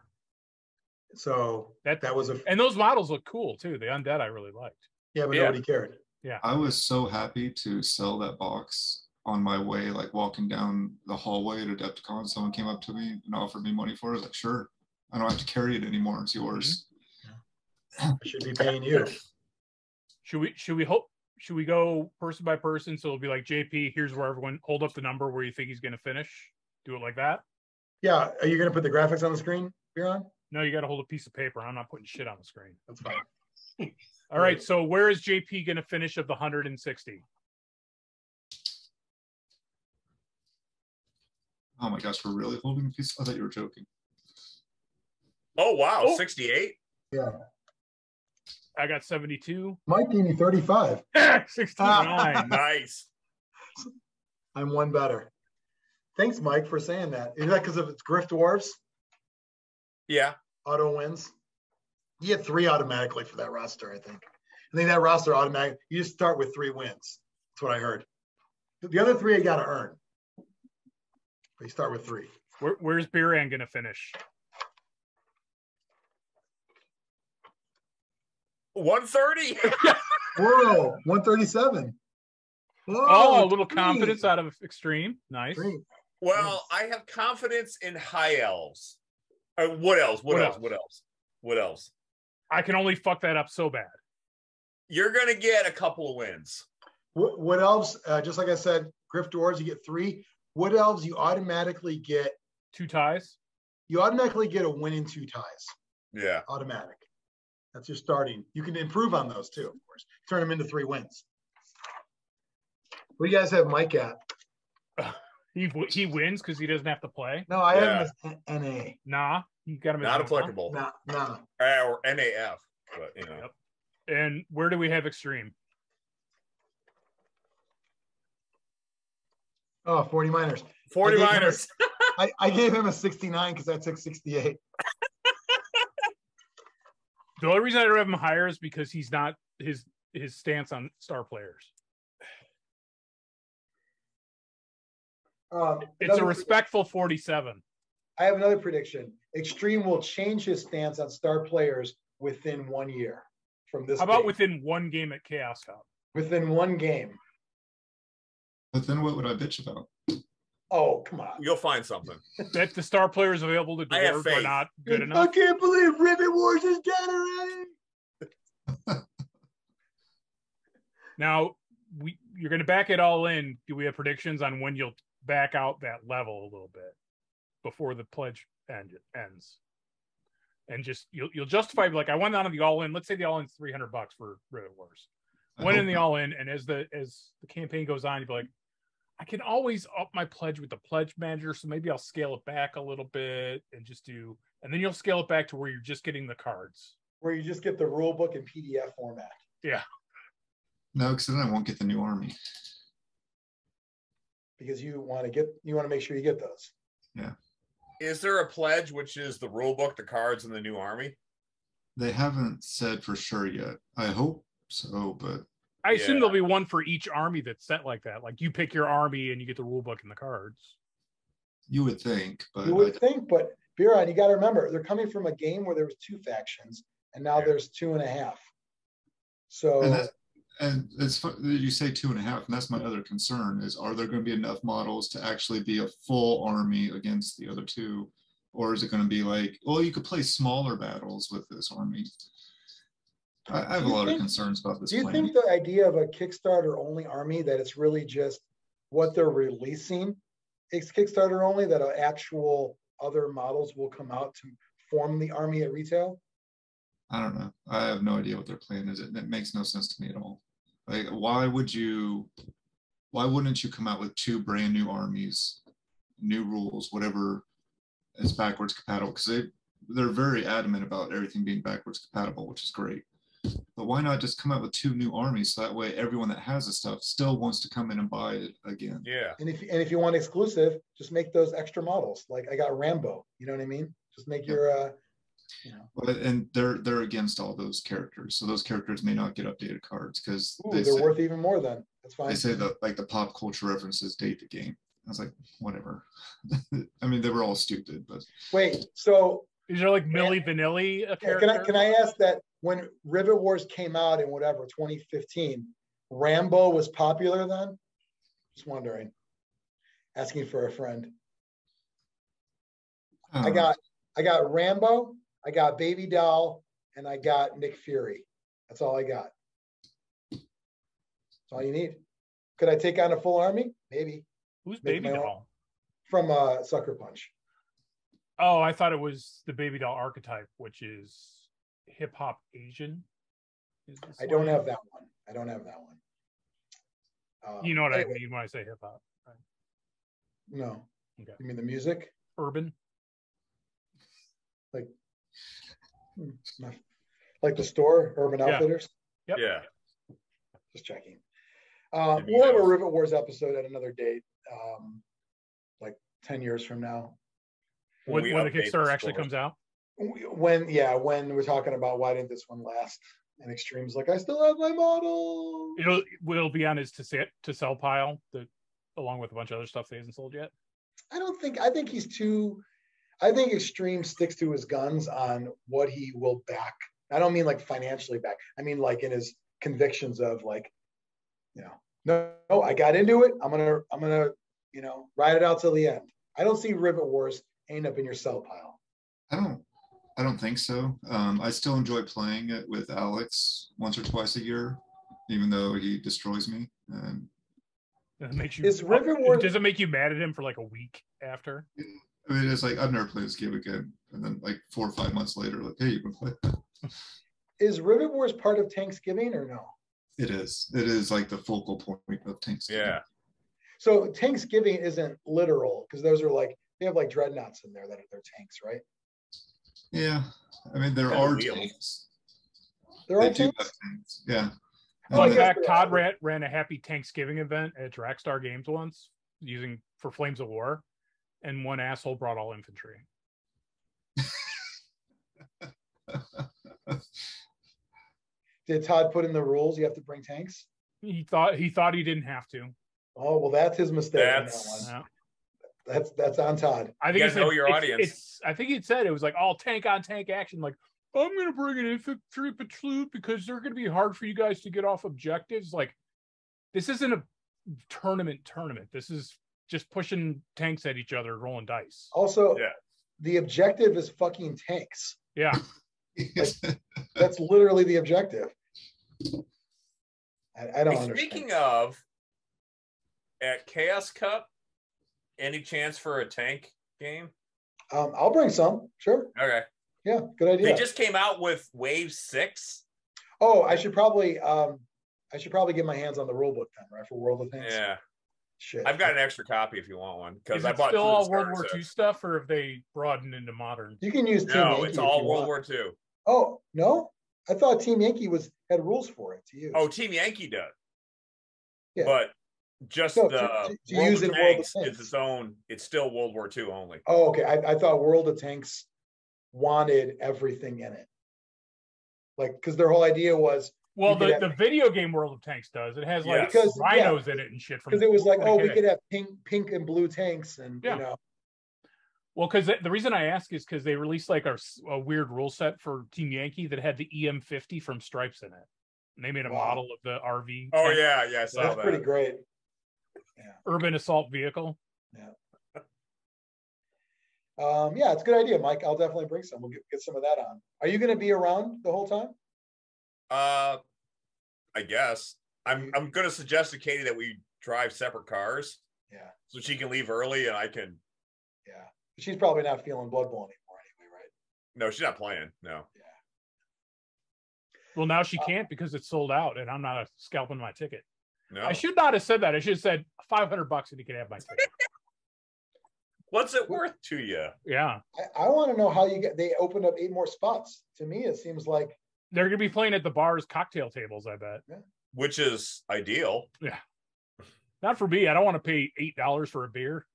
So that was and those models look cool too. The undead I really liked. Yeah, but nobody cared. Yeah. I was so happy to sell that box on my way, like walking down the hallway at Adepticon. Someone came up to me and offered me money for it. I was like, sure, I don't have to carry it anymore. It's yours. I should be paying you. Should we go person by person? So it'll be like, JP, here's where everyone hold up the number where you think he's going to finish. Do it like that. Yeah. Are you going to put the graphics on the screen, Biran? No, you got to hold a piece of paper. I'm not putting shit on the screen. That's fine. All right. So where is JP going to finish of the 160? Oh my gosh, we're really holding a piece? I thought you were joking. Oh, wow. 68? Yeah. I got 72. Mike gave me 35. 69. Nice. I'm one better. Thanks, Mike, for saying that. Is that because of its Grift Dwarves? Yeah. Auto wins. You get 3 automatically for that roster, I think. I think that roster automatic. You just start with 3 wins. That's what I heard. The other 3 you got to earn. But you start with 3. Where's Biran going to finish? 130. Whoa, 137. Whoa, oh, a little confidence out of Xtreme. Nice. Well, I have confidence in high elves. What else? What else? I can only fuck that up so bad. You're going to get a couple of wins. Wood elves, just like I said, Grift Dwarves, you get 3. Wood elves, you automatically get 2 ties. You automatically get a win in 2 ties. Yeah. Automatic. That's your starting. You can improve on those too, of course. Turn them into 3 wins. What do you guys have Mike at? He wins because he doesn't have to play. No, I have him as NA. Nah, you got him as not applicable. Nah. Or NAF, but you know. Yep. And where do we have Xtreme? Oh, 40 minors. 40 minors. I gave him a 69 because I took 68. The only reason I don't have him higher is because he's not his stance on star players. It's a respectful 47. I have another prediction. Xtreme will change his stance on star players within 1 year from this. How about game. within 1 game at Chaos Cup? Within 1 game. But then what would I bitch about? Oh, come on. You'll find something. That the star players available to dwarves are not good enough. I can't believe Rivet Wars is dead already. Now, you're going to back it all in. Do we have predictions on when you'll back out that level a little bit before the pledge ends? And just you'll justify, like, I went on to the all in. Let's say the all in's $300 for Rivet Wars. Went in the all in, and as the campaign goes on, you'll be like, I can always up my pledge with the pledge manager, so maybe I'll scale it back a little bit and then you'll scale it back to where you're just getting the cards. Where you just get the rule book in PDF format. Yeah. No, because then I won't get the new army. Because you want to make sure you get those. Yeah. Is there a pledge, which is the rule book, the cards, and the new army? They haven't said for sure yet. I hope so, but I assume there'll be one for each army that's set like that. Like you pick your army and you get the rule book and the cards. You would think, but Biran, you got to remember, they're coming from a game where there was 2 factions, and now there's 2.5. So, and it's fun, you say 2.5, and that's my other concern: is are there going to be enough models to actually be a full army against the other 2? Or is it going to be like, well, you could play smaller battles with this army? I have a lot of concerns about this. Do you think the idea of a Kickstarter only army, that it's really just what they're releasing, it's Kickstarter only, that actual other models will come out to form the army at retail? I don't know. I have no idea what their plan is. It makes no sense to me at all. Like, why wouldn't you come out with 2 brand new armies, new rules, whatever is backwards compatible? Because they're very adamant about everything being backwards compatible, which is great. But why not just come out with 2 new armies, so that way everyone that has the stuff still wants to come in and buy it again? Yeah. And if you want exclusive, just make those extra models. Like I got Rambo. You know what I mean? Just make your But and they're against all those characters, so those characters may not get updated cards because they're worth even more. Then that's fine. They say that like the pop culture references date the game. I was like, whatever. I mean, they were all stupid, but wait. So these are like Milli Vanilli characters. Can I ask that when Rivet Wars came out in 2015, Rambo was popular then? Just wondering. Asking for a friend. I got Rambo, I got Baby Doll, and I got Nick Fury. That's all I got. That's all you need. Could I take on a full army? Maybe. Who's Baby Doll? From Sucker Punch. Oh, I thought it was the Baby Doll archetype, which is hip hop Asian. I don't have that one. You know what I mean when I say hip hop, right? No. Okay. You mean the music? Urban. Like the store, Urban Outfitters? Yep. Yeah. Just checking. We'll have a Rivet Wars episode at another date, like 10 years from now. When the Kickstarter actually comes out? When we're talking about why didn't this one last? And Xtreme's like, I still have my model. It'll be on his to sell pile along with a bunch of other stuff that hasn't sold yet. I think Xtreme sticks to his guns on what he will back. I don't mean like financially back. I mean like in his convictions of like, no, I got into it. I'm gonna, ride it out till the end. I don't see Rivet Wars end up in your sell pile. I don't think so. I still enjoy playing it with Alex once or twice a year, even though he destroys me. It makes you. Is Rivet Wars? Does it make you mad at him for like a week after? I mean, it's like I've never played this game again, and then like 4 or 5 months later, like, hey, you can play that. Is Rivet Wars part of Thanksgiving or no? It is. It is like the focal point of Thanksgiving. Yeah. So Thanksgiving isn't literal because those are like they have like dreadnoughts in there that are their tanks, right? Yeah. I mean, there are tanks. There are tanks. Yeah. Fun fact: Todd ran a Happy Thanksgiving event at Dragstar Games once for Flames of War, and one asshole brought all infantry. Did Todd put in the rules? You have to bring tanks. He thought he didn't have to. Oh well, that's his mistake. That's on Todd. I think you know your audience. I think he said it was like all tank on tank action. Like I'm going to bring an infantry patrol because they're going to be hard for you guys to get off objectives. Like this isn't a tournament. This is just pushing tanks at each other, rolling dice. Also, the objective is fucking tanks. Yeah. That's literally the objective. I don't understand. Speaking of, at Chaos Cup, any chance for a tank game? I'll bring some. Sure. Okay. Yeah, good idea. They just came out with Wave 6. Oh, I should probably get my hands on the rule book then, right, for World of Tanks. Yeah. Shit. I've got an extra copy if you want one because I bought still all World War II stuff, or have they broadened into modern? You can use Team Yankee. No, it's all want. World War II. Oh no, I thought Team Yankee had rules for it to use. Oh, Team Yankee does. Yeah. But just to World use of in Tanks World of Tanks. is its own. It's still World War II only. Oh, okay. I thought World of Tanks wanted everything in it, like because their whole idea was. Well, the video game World of Tanks does. It has like rhinos in it and shit. Because it was like, we could have pink and blue tanks, and you know. Well, because the reason I ask is because they released like a weird rule set for Team Yankee that had the EM50 from Stripes in it, and they made a model of the RV. Oh tank. I saw that. That's pretty great. Yeah. Urban assault vehicle. Yeah. Yeah, it's a good idea, Mike. I'll definitely bring some. We'll get some of that on. Are you going to be around the whole time? I guess I'm going to suggest to Katie that we drive separate cars. Yeah. So she can leave early and I can. Yeah. She's probably not feeling Blood Bowl anymore anyway, right? No, she's not playing. No. Yeah. Well, now she can't because it's sold out and I'm not scalping my ticket. No. I should not have said that. I should have said $500 and you can have my ticket. What's it worth to you? Yeah. I want to know how they opened up 8 more spots. To me, it seems like they're going to be playing at the bars, cocktail tables, I bet. Yeah. Which is ideal. Yeah. Not for me. I don't want to pay $8 for a beer.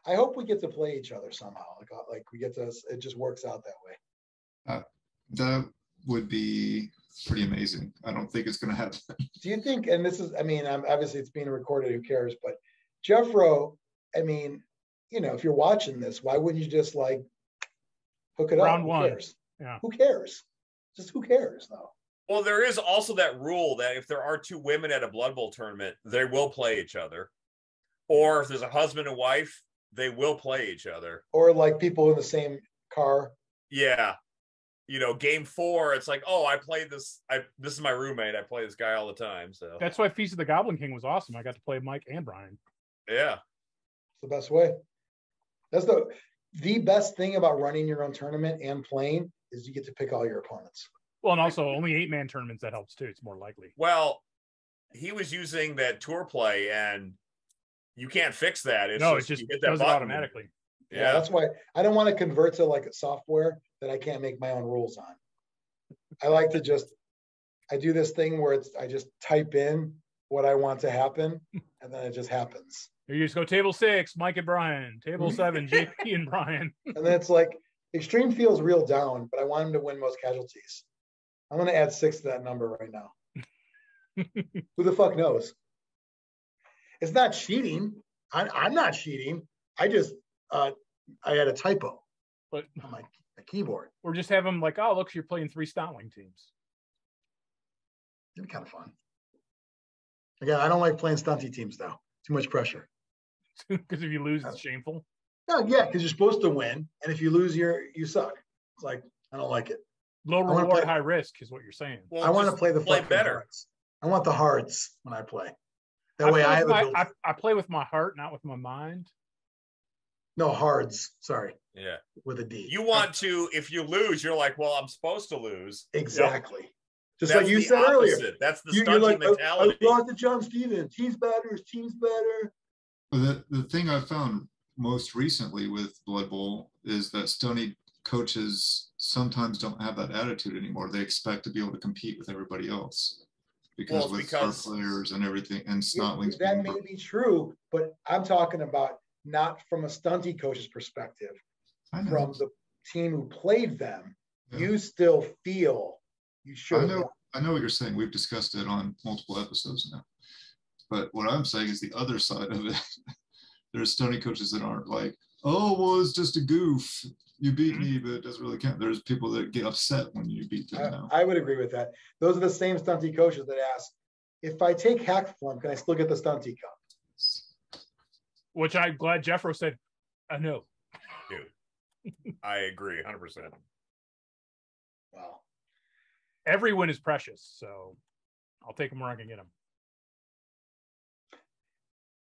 I hope we get to play each other somehow. Like we get to, it just works out that way. That would be pretty amazing. I don't think it's going to happen. Do you think, and this is, I mean, obviously it's being recorded, who cares, but Jeffro, I mean, you know, if you're watching this, why wouldn't you just like hook it up? Round one. Who cares? Yeah. Who cares? Just who cares though? Well, there is also that rule that if there are 2 women at a Blood Bowl tournament, they will play each other. Or if there's a husband and wife, they will play each other. Or like people in the same car. Yeah. You know, game 4, it's like, oh, I play this. This is my roommate. I play this guy all the time. So that's why Feast of the Goblin King was awesome. I got to play Mike and Brian. Yeah. It's the best way. That's the best thing about running your own tournament and playing is you get to pick all your opponents. Well, and also only 8-man tournaments, that helps too. It's more likely. Well, he was using that tour play and you can't fix that. It's just hit that does it button automatically. Yeah, that's why I don't want to convert to like a software that I can't make my own rules on. I like to I do this thing where I just type in what I want to happen and then it just happens. You just go table 6, Mike and Brian. Table 7, JP and Brian. And then it's like, Xtreme feels real down, but I want him to win most casualties. I'm going to add 6 to that number right now. Who the fuck knows? It's not cheating. I'm not cheating. I just, I had a typo on my keyboard. Or just have them like, oh, look, you're playing 3 Stoutling teams. It'd be kind of fun. Again, I don't like playing stunty teams, though. Too much pressure. Because if you lose, it's shameful. No, yeah, because you're supposed to win, and if you lose, you suck. It's like I don't like it. Low reward, high risk is what you're saying. Well, I want to play better. Hearts. I want the hearts when I play. That way, I play with my heart, not with my mind. No, hards. Sorry. Yeah. With a D. You want to, if you lose, you're like, well, I'm supposed to lose. Exactly. Yep. Just like you said earlier. That's the stunty mentality. I lost to John Stevens. Team's better. The thing I found most recently with Blood Bowl is that stunty coaches sometimes don't have that attitude anymore. They expect to be able to compete with everybody else because our players and everything and Snotlings. That may be true, but I'm talking about not from a stunty coach's perspective. From the team who played them, you still feel you should. I know what you're saying. We've discussed it on multiple episodes now. But what I'm saying is the other side of it. There's stunty coaches that aren't like, oh, well, it's just a goof. You beat me, but it doesn't really count. There's people that get upset when you beat them now. I would agree with that. Those are the same stunty coaches that ask, if I take hack form, can I still get the stunty cup? Which I'm glad Jeffro said, no. Dude, I agree 100%. Wow. Every win is precious, so I'll take them where I can get them.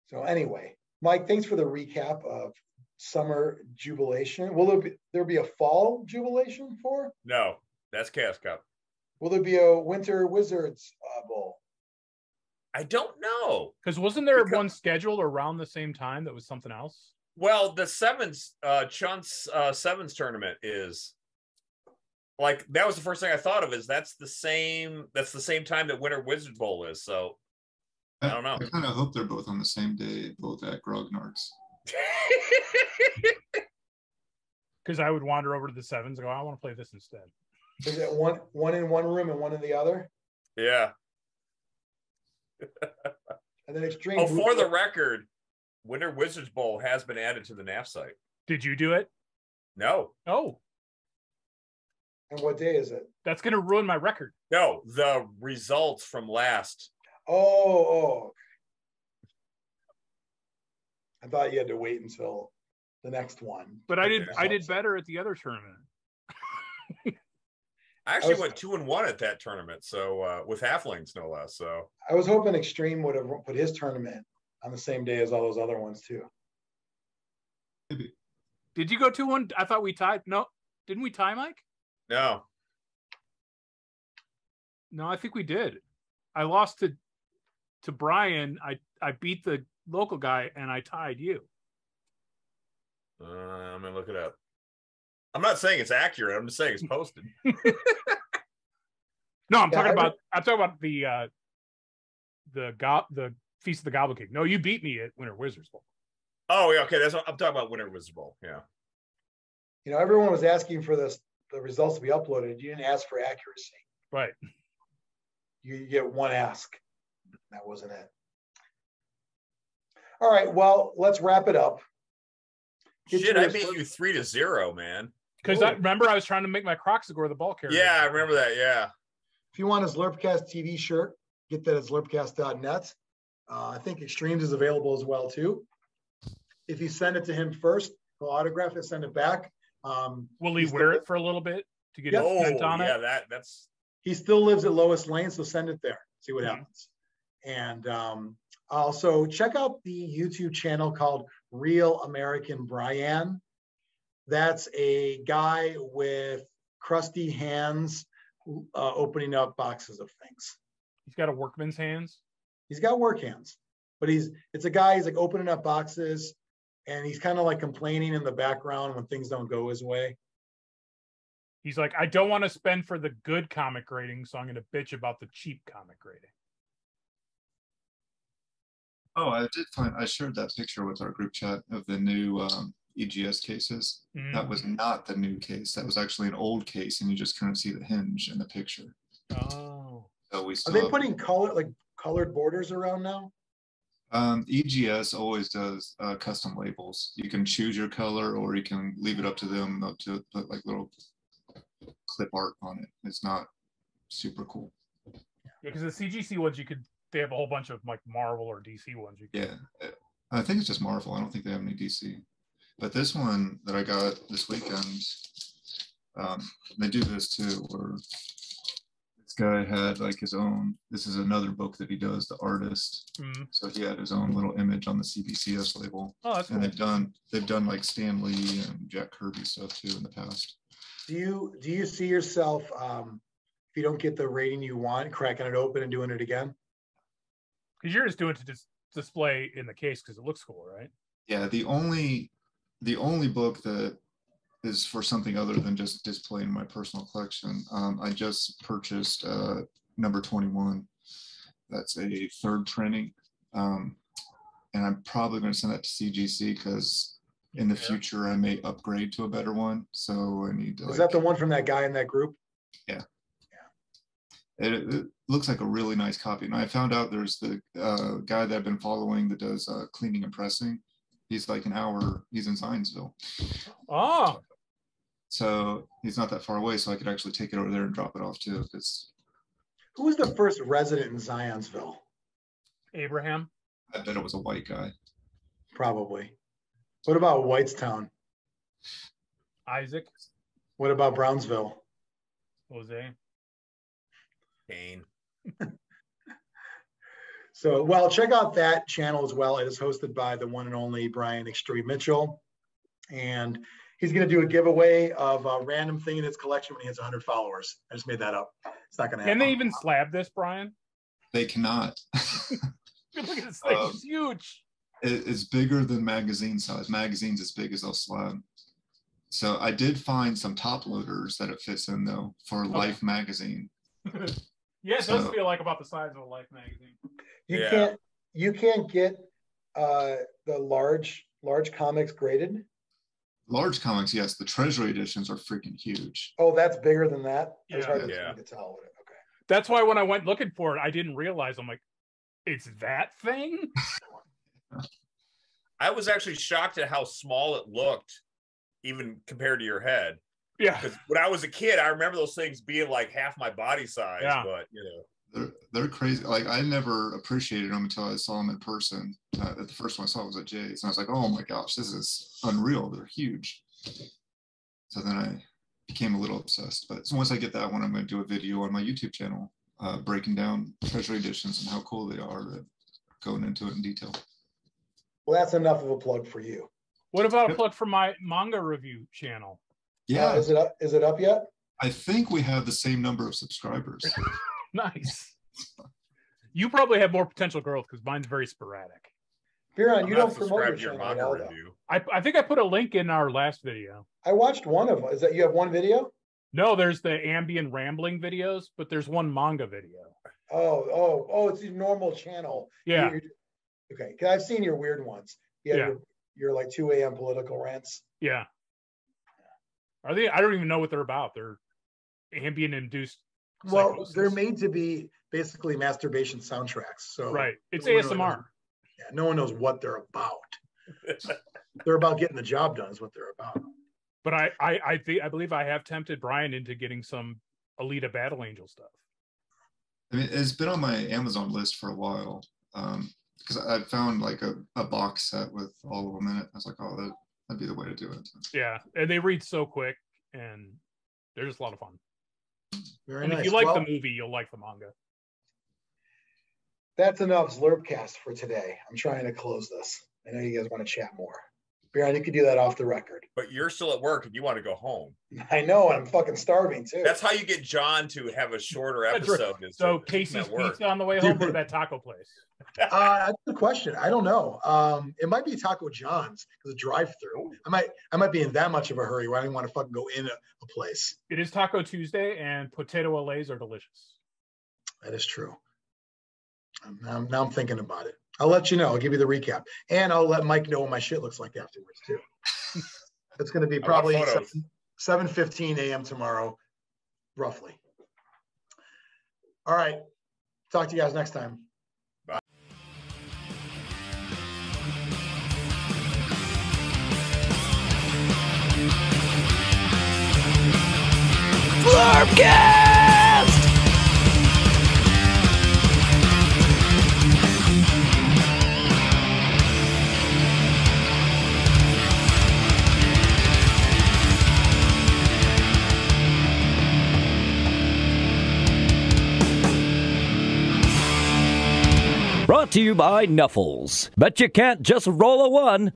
So anyway, Mike, thanks for the recap of summer jubilation. Will there be a fall jubilation for? No, that's Chaos Cup. Will there be a Winter Wizards Bowl? I don't know. Because wasn't there one scheduled around the same time that was something else? Well, the Sevens, Chunt's Sevens tournament is like, that was the first thing I thought of, is that's the same time that Winter Wizard Bowl is. So I don't know. I kind of hope they're both on the same day, both at Grognard's. Because I would wander over to the Sevens and go, I want to play this instead. Is it one in one room and one in the other? Yeah. And then Xtreme. Oh, for the record, Winter Wizards Bowl has been added to the NAF site. Did you do it? No. Oh. And what day is it? That's going to ruin my record. No, the results from last. Oh, okay. I thought you had to wait until the next one. But I did better at the other tournament. I actually went 2-1 at that tournament, so with halflings no less. So I was hoping Xtreme would have put his tournament on the same day as all those other ones too. Maybe. Did you go 2-1? I thought we tied. No, didn't we tie, Mike? No, I think we did. I lost to Brian. I beat the local guy and I tied you. I'm gonna look it up. I'm not saying it's accurate. I'm just saying it's posted. No, I'm talking about the Feast of the Goblin King. No, you beat me at Winter Wizards Bowl. Oh yeah, okay. That's what I'm talking about. Winter Wizards Bowl. Yeah. You know, everyone was asking for the results to be uploaded. You didn't ask for accuracy. Right. You get one ask. That wasn't it. All right. Well, let's wrap it up. Shit, I beat you 3-0, man. Because I remember I was trying to make my Crocs score the ball carrier. Yeah, I remember that. Yeah. If you want a Zlurpcast TV shirt, get that at zlurpcast.net. I think Xtremes is available as well too. If you send it to him first, he'll autograph it, send it back. Will he wear it for a it to get his scent on it? Yeah, that's. He still lives at Lois Lane, so send it there. See what happens. And also check out the YouTube channel called Real American Brian. That's a guy with crusty hands opening up boxes of things. He's got a workman's hands. He's got work hands, but it's a guy. He's like opening up boxes, and he's kind of like complaining in the background when things don't go his way. He's like, I don't want to spend for the good comic rating, so I'm going to bitch about the cheap comic rating. Oh, I shared that picture with our group chat of the new EGS cases. That was not the new case. That was actually an old case, and you just couldn't see the hinge in the picture. Oh. So Are they putting colored borders around now? EGS always does custom labels. You can choose your color, or you can leave it up to them to put like little clip art on it. It's not super cool. Yeah, because the CGC ones they have a whole bunch of like Marvel or DC ones. Yeah, I think it's just Marvel. I don't think they have any DC. But this one that I got this weekend, they do this too, where this guy had like his own. This is another book that he does, The Artist. So he had his own little image on the CBCS label. Oh, that's cool. And they've done like Stan Lee and Jack Kirby stuff too in the past. Do you see yourself if you don't get the rating you want, cracking it open and doing it again? Because you're just doing it to display in the case because it looks cool, right? Yeah, the only book that is for something other than just displaying my personal collection. I just purchased number 21. That's a third printing, and I'm probably going to send that to CGC because in the future I may upgrade to a better one. So I need to. Is that the one from that guy in that group? Yeah. It looks like a really nice copy. And I found out there's the guy that I've been following that does cleaning and pressing. He's like an hour. He's in Zionsville. Oh. So he's not that far away. So I could actually take it over there and drop it off too. Who was the first resident in Zionsville? Abraham. I bet it was a white guy. Probably. What about Whitestown? Isaac. What about Brownsville? Jose. Kane. So, well, check out that channel as well. It is hosted by the one and only Brian Xtreme Mitchell. And he's going to do a giveaway of a random thing in his collection when he has 100 followers. I just made that up. It's not going to happen. Can they even slab this, Brian? They cannot. Look at this thing. It's huge. It's bigger than magazine size. Magazines as big as they'll slab. So I did find some top loaders that it fits in, though, for Life magazine. Yeah, it does feel like about the size of a Life magazine. You can't get the large comics graded. Large comics, yes. The Treasury editions are freaking huge. Oh, that's bigger than that. Yeah. It's hard to tell. Okay. That's why when I went looking for it, I didn't realize. I'm like, it's that thing. I was actually shocked at how small it looked, even compared to your head. Yeah. Because when I was a kid, I remember those things being like half my body size. Yeah. But you know. They're crazy. Like, I never appreciated them until I saw them in person. The first one I saw was at Jay's, and I was like, oh my gosh, this is unreal. They're huge. So then I became a little obsessed. But so once I get that one, I'm going to do a video on my YouTube channel breaking down treasury editions and how cool they are, going into it in detail. Well, that's enough of a plug for you. What about a plug for my manga review channel? Yeah. Is it up yet? I think we have the same number of subscribers. Nice. You probably have more potential growth because mine's very sporadic. Biran, you don't promote your channel at all, review. I think I put a link in our last video. I watched one of them. Is that you have one video? No, there's the ambient rambling videos, but there's one manga video. Oh, it's your normal channel. Yeah. Okay, because I've seen your weird ones. Yeah. Your like 2 a.m. political rants. Yeah. Are they? I don't even know what they're about. They're ambient induced. Well, psychosis. they're made to be basically masterbation soundtracks. So right, it's no ASMR. No one knows what they're about. They're about getting the job done. Is what they're about. But I believe I have tempted Brian into getting some Alita Battle Angel stuff. I mean, it's been on my Amazon list for a while because I found like a box set with all of them in it. I was like, oh, that'd be the way to do it. Yeah, and they read so quick, and they're just a lot of fun. Very and nice. if you like the movie, you'll like the manga. That's enough Zlurpcast for today. I'm trying to close this. I know you guys want to chat more. Biran, you could do that off the record. But you're still at work and you want to go home. I know. I'm fucking starving too. That's how you get John to have a shorter episode. Right. So Casey's Pizza on the way home or that taco place? That's a good question. I don't know. It might be Taco John's because the drive-through. I might be in that much of a hurry where I don't want to fucking go in a place. It is Taco Tuesday, and potato allays are delicious. That is true. Now I'm thinking about it. I'll let you know. I'll give you the recap, and I'll let Mike know what my shit looks like afterwards too. It's going to be probably 7:15 a.m. tomorrow, roughly. All right. Talk to you guys next time. Bye. Zlurpcast! Brought to you by Nuffles. Bet you can't just roll a one.